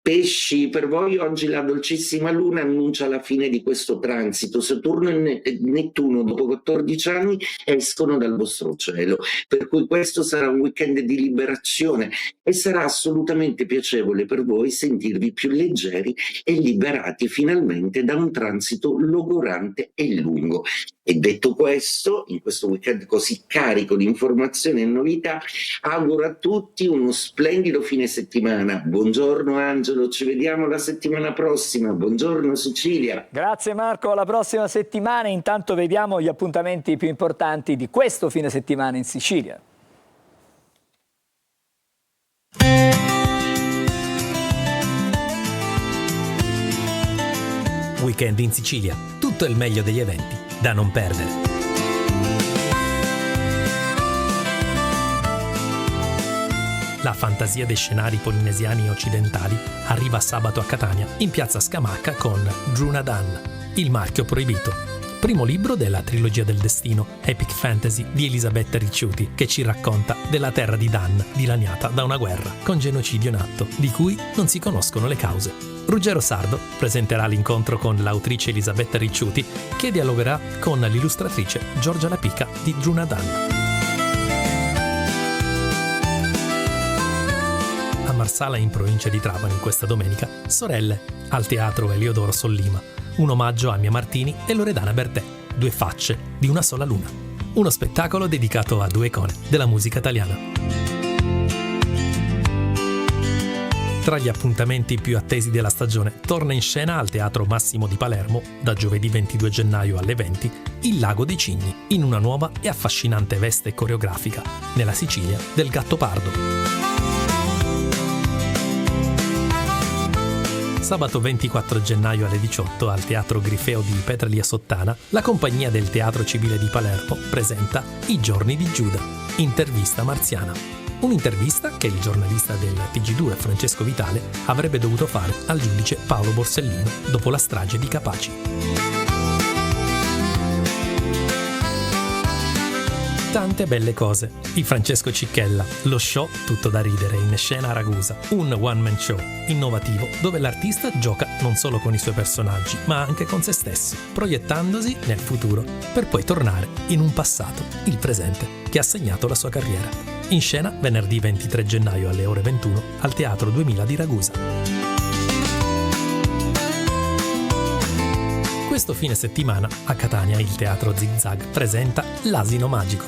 Pesci, per voi oggi la dolcissima luna annuncia la fine di questo transito. Saturno e Nettuno dopo 14 anni escono dal vostro cielo, per cui questo sarà un weekend di liberazione e sarà assolutamente piacevole per voi sentirvi più leggeri e liberati finalmente da un transito logorante e lungo. E detto questo, in questo weekend così carico di informazioni e novità, auguro a tutti uno splendido fine settimana. Buongiorno Angelo, ci vediamo la settimana prossima. Buongiorno Sicilia. Grazie Marco, alla prossima settimana. Intanto vediamo gli appuntamenti più importanti di questo fine settimana in Sicilia. Weekend in Sicilia, tutto il meglio degli eventi da non perdere. La fantasia dei scenari polinesiani e occidentali arriva sabato a Catania in piazza Scamacca con Drunadan, il marchio proibito, primo libro della trilogia del destino, epic fantasy di Elisabetta Ricciuti, che ci racconta della terra di Dan dilaniata da una guerra con genocidio in atto, di cui non si conoscono le cause. Ruggero Sardo presenterà l'incontro con l'autrice Elisabetta Ricciuti, che dialogherà con l'illustratrice Giorgia Lapica di Drunadan. A Marsala, in provincia di Trapani, questa domenica, Sorelle, al Teatro Eliodoro Sollima, un omaggio a Mia Martini e Loredana Bertè, due facce di una sola luna. Uno spettacolo dedicato a due icone della musica italiana. Tra gli appuntamenti più attesi della stagione, torna in scena al Teatro Massimo di Palermo, da giovedì 22 gennaio alle 20, Il Lago dei Cigni, in una nuova e affascinante veste coreografica, nella Sicilia del Gattopardo. Sabato 24 gennaio alle 18 al Teatro Grifeo di Petralia Sottana, la compagnia del Teatro Civile di Palermo presenta I Giorni di Giuda, intervista marziana. Un'intervista che il giornalista del TG2 Francesco Vitale avrebbe dovuto fare al giudice Paolo Borsellino dopo la strage di Capaci. Tante belle cose. Il Francesco Cicchella, lo show tutto da ridere in scena a Ragusa, un one-man show innovativo dove l'artista gioca non solo con i suoi personaggi, ma anche con se stesso, proiettandosi nel futuro per poi tornare in un passato, il presente, che ha segnato la sua carriera. In scena venerdì 23 gennaio alle ore 21 al Teatro 2000 di Ragusa. Questo fine settimana a Catania il Teatro Zigzag presenta L'Asino Magico,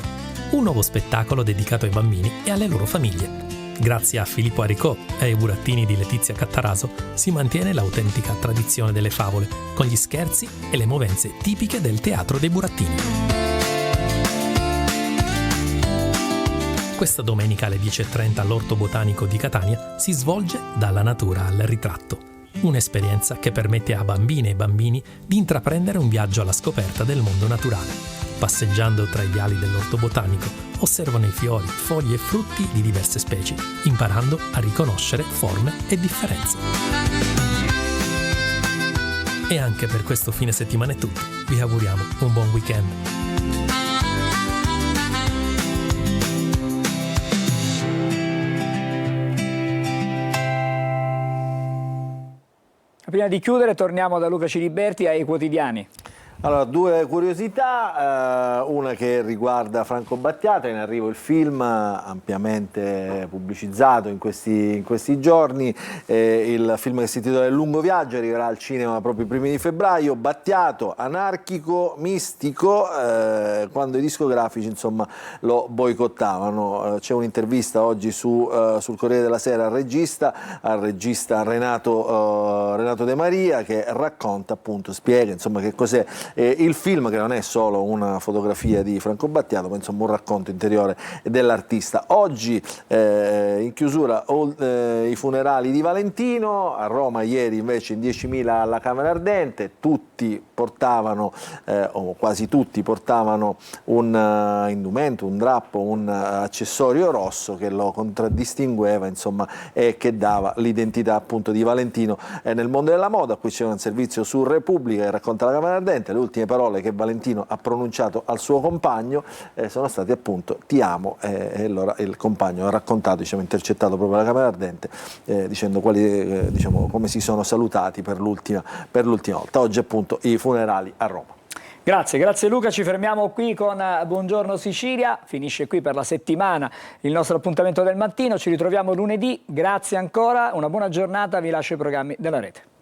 un nuovo spettacolo dedicato ai bambini e alle loro famiglie. Grazie a Filippo Aricò e ai burattini di Letizia Cattaraso si mantiene l'autentica tradizione delle favole, con gli scherzi e le movenze tipiche del teatro dei burattini. Questa domenica alle 10:30 all'Orto Botanico di Catania si svolge Dalla natura al ritratto, un'esperienza che permette a bambine e bambini di intraprendere un viaggio alla scoperta del mondo naturale. Passeggiando tra i viali dell'Orto Botanico, osservano i fiori, foglie e frutti di diverse specie, imparando a riconoscere forme e differenze. E anche per questo fine settimana è tutto. Vi auguriamo un buon weekend. Prima di chiudere torniamo da Luca Ciliberti ai quotidiani. Allora, due curiosità, una che riguarda Franco Battiato, in arrivo il film ampiamente pubblicizzato in questi giorni, il film che si intitola Il lungo viaggio arriverà al cinema proprio i primi di febbraio. Battiato, anarchico, mistico, quando i discografici insomma lo boicottavano. C'è un'intervista oggi sul Corriere della Sera al regista Renato De Maria, che racconta, appunto, spiega insomma che cos'è il film, che non è solo una fotografia di Franco Battiato, ma insomma un racconto interiore dell'artista. Oggi in chiusura i funerali di Valentino, a Roma ieri invece in 10.000 alla Camera Ardente, tutti portavano, o quasi tutti portavano un indumento, un drappo, un accessorio rosso che lo contraddistingueva insomma e che dava l'identità appunto di Valentino nel mondo della moda. Qui c'è un servizio su Repubblica che racconta la Camera Ardente. Le ultime parole che Valentino ha pronunciato al suo compagno sono state appunto "ti amo", e allora il compagno ha raccontato, intercettato proprio la Camera Ardente, dicendo come si sono salutati per l'ultima volta. Oggi appunto i funerali a Roma. Grazie Luca, ci fermiamo qui con Buongiorno Sicilia, finisce qui per la settimana il nostro appuntamento del mattino, ci ritroviamo lunedì, grazie ancora, una buona giornata, vi lascio i programmi della Rete.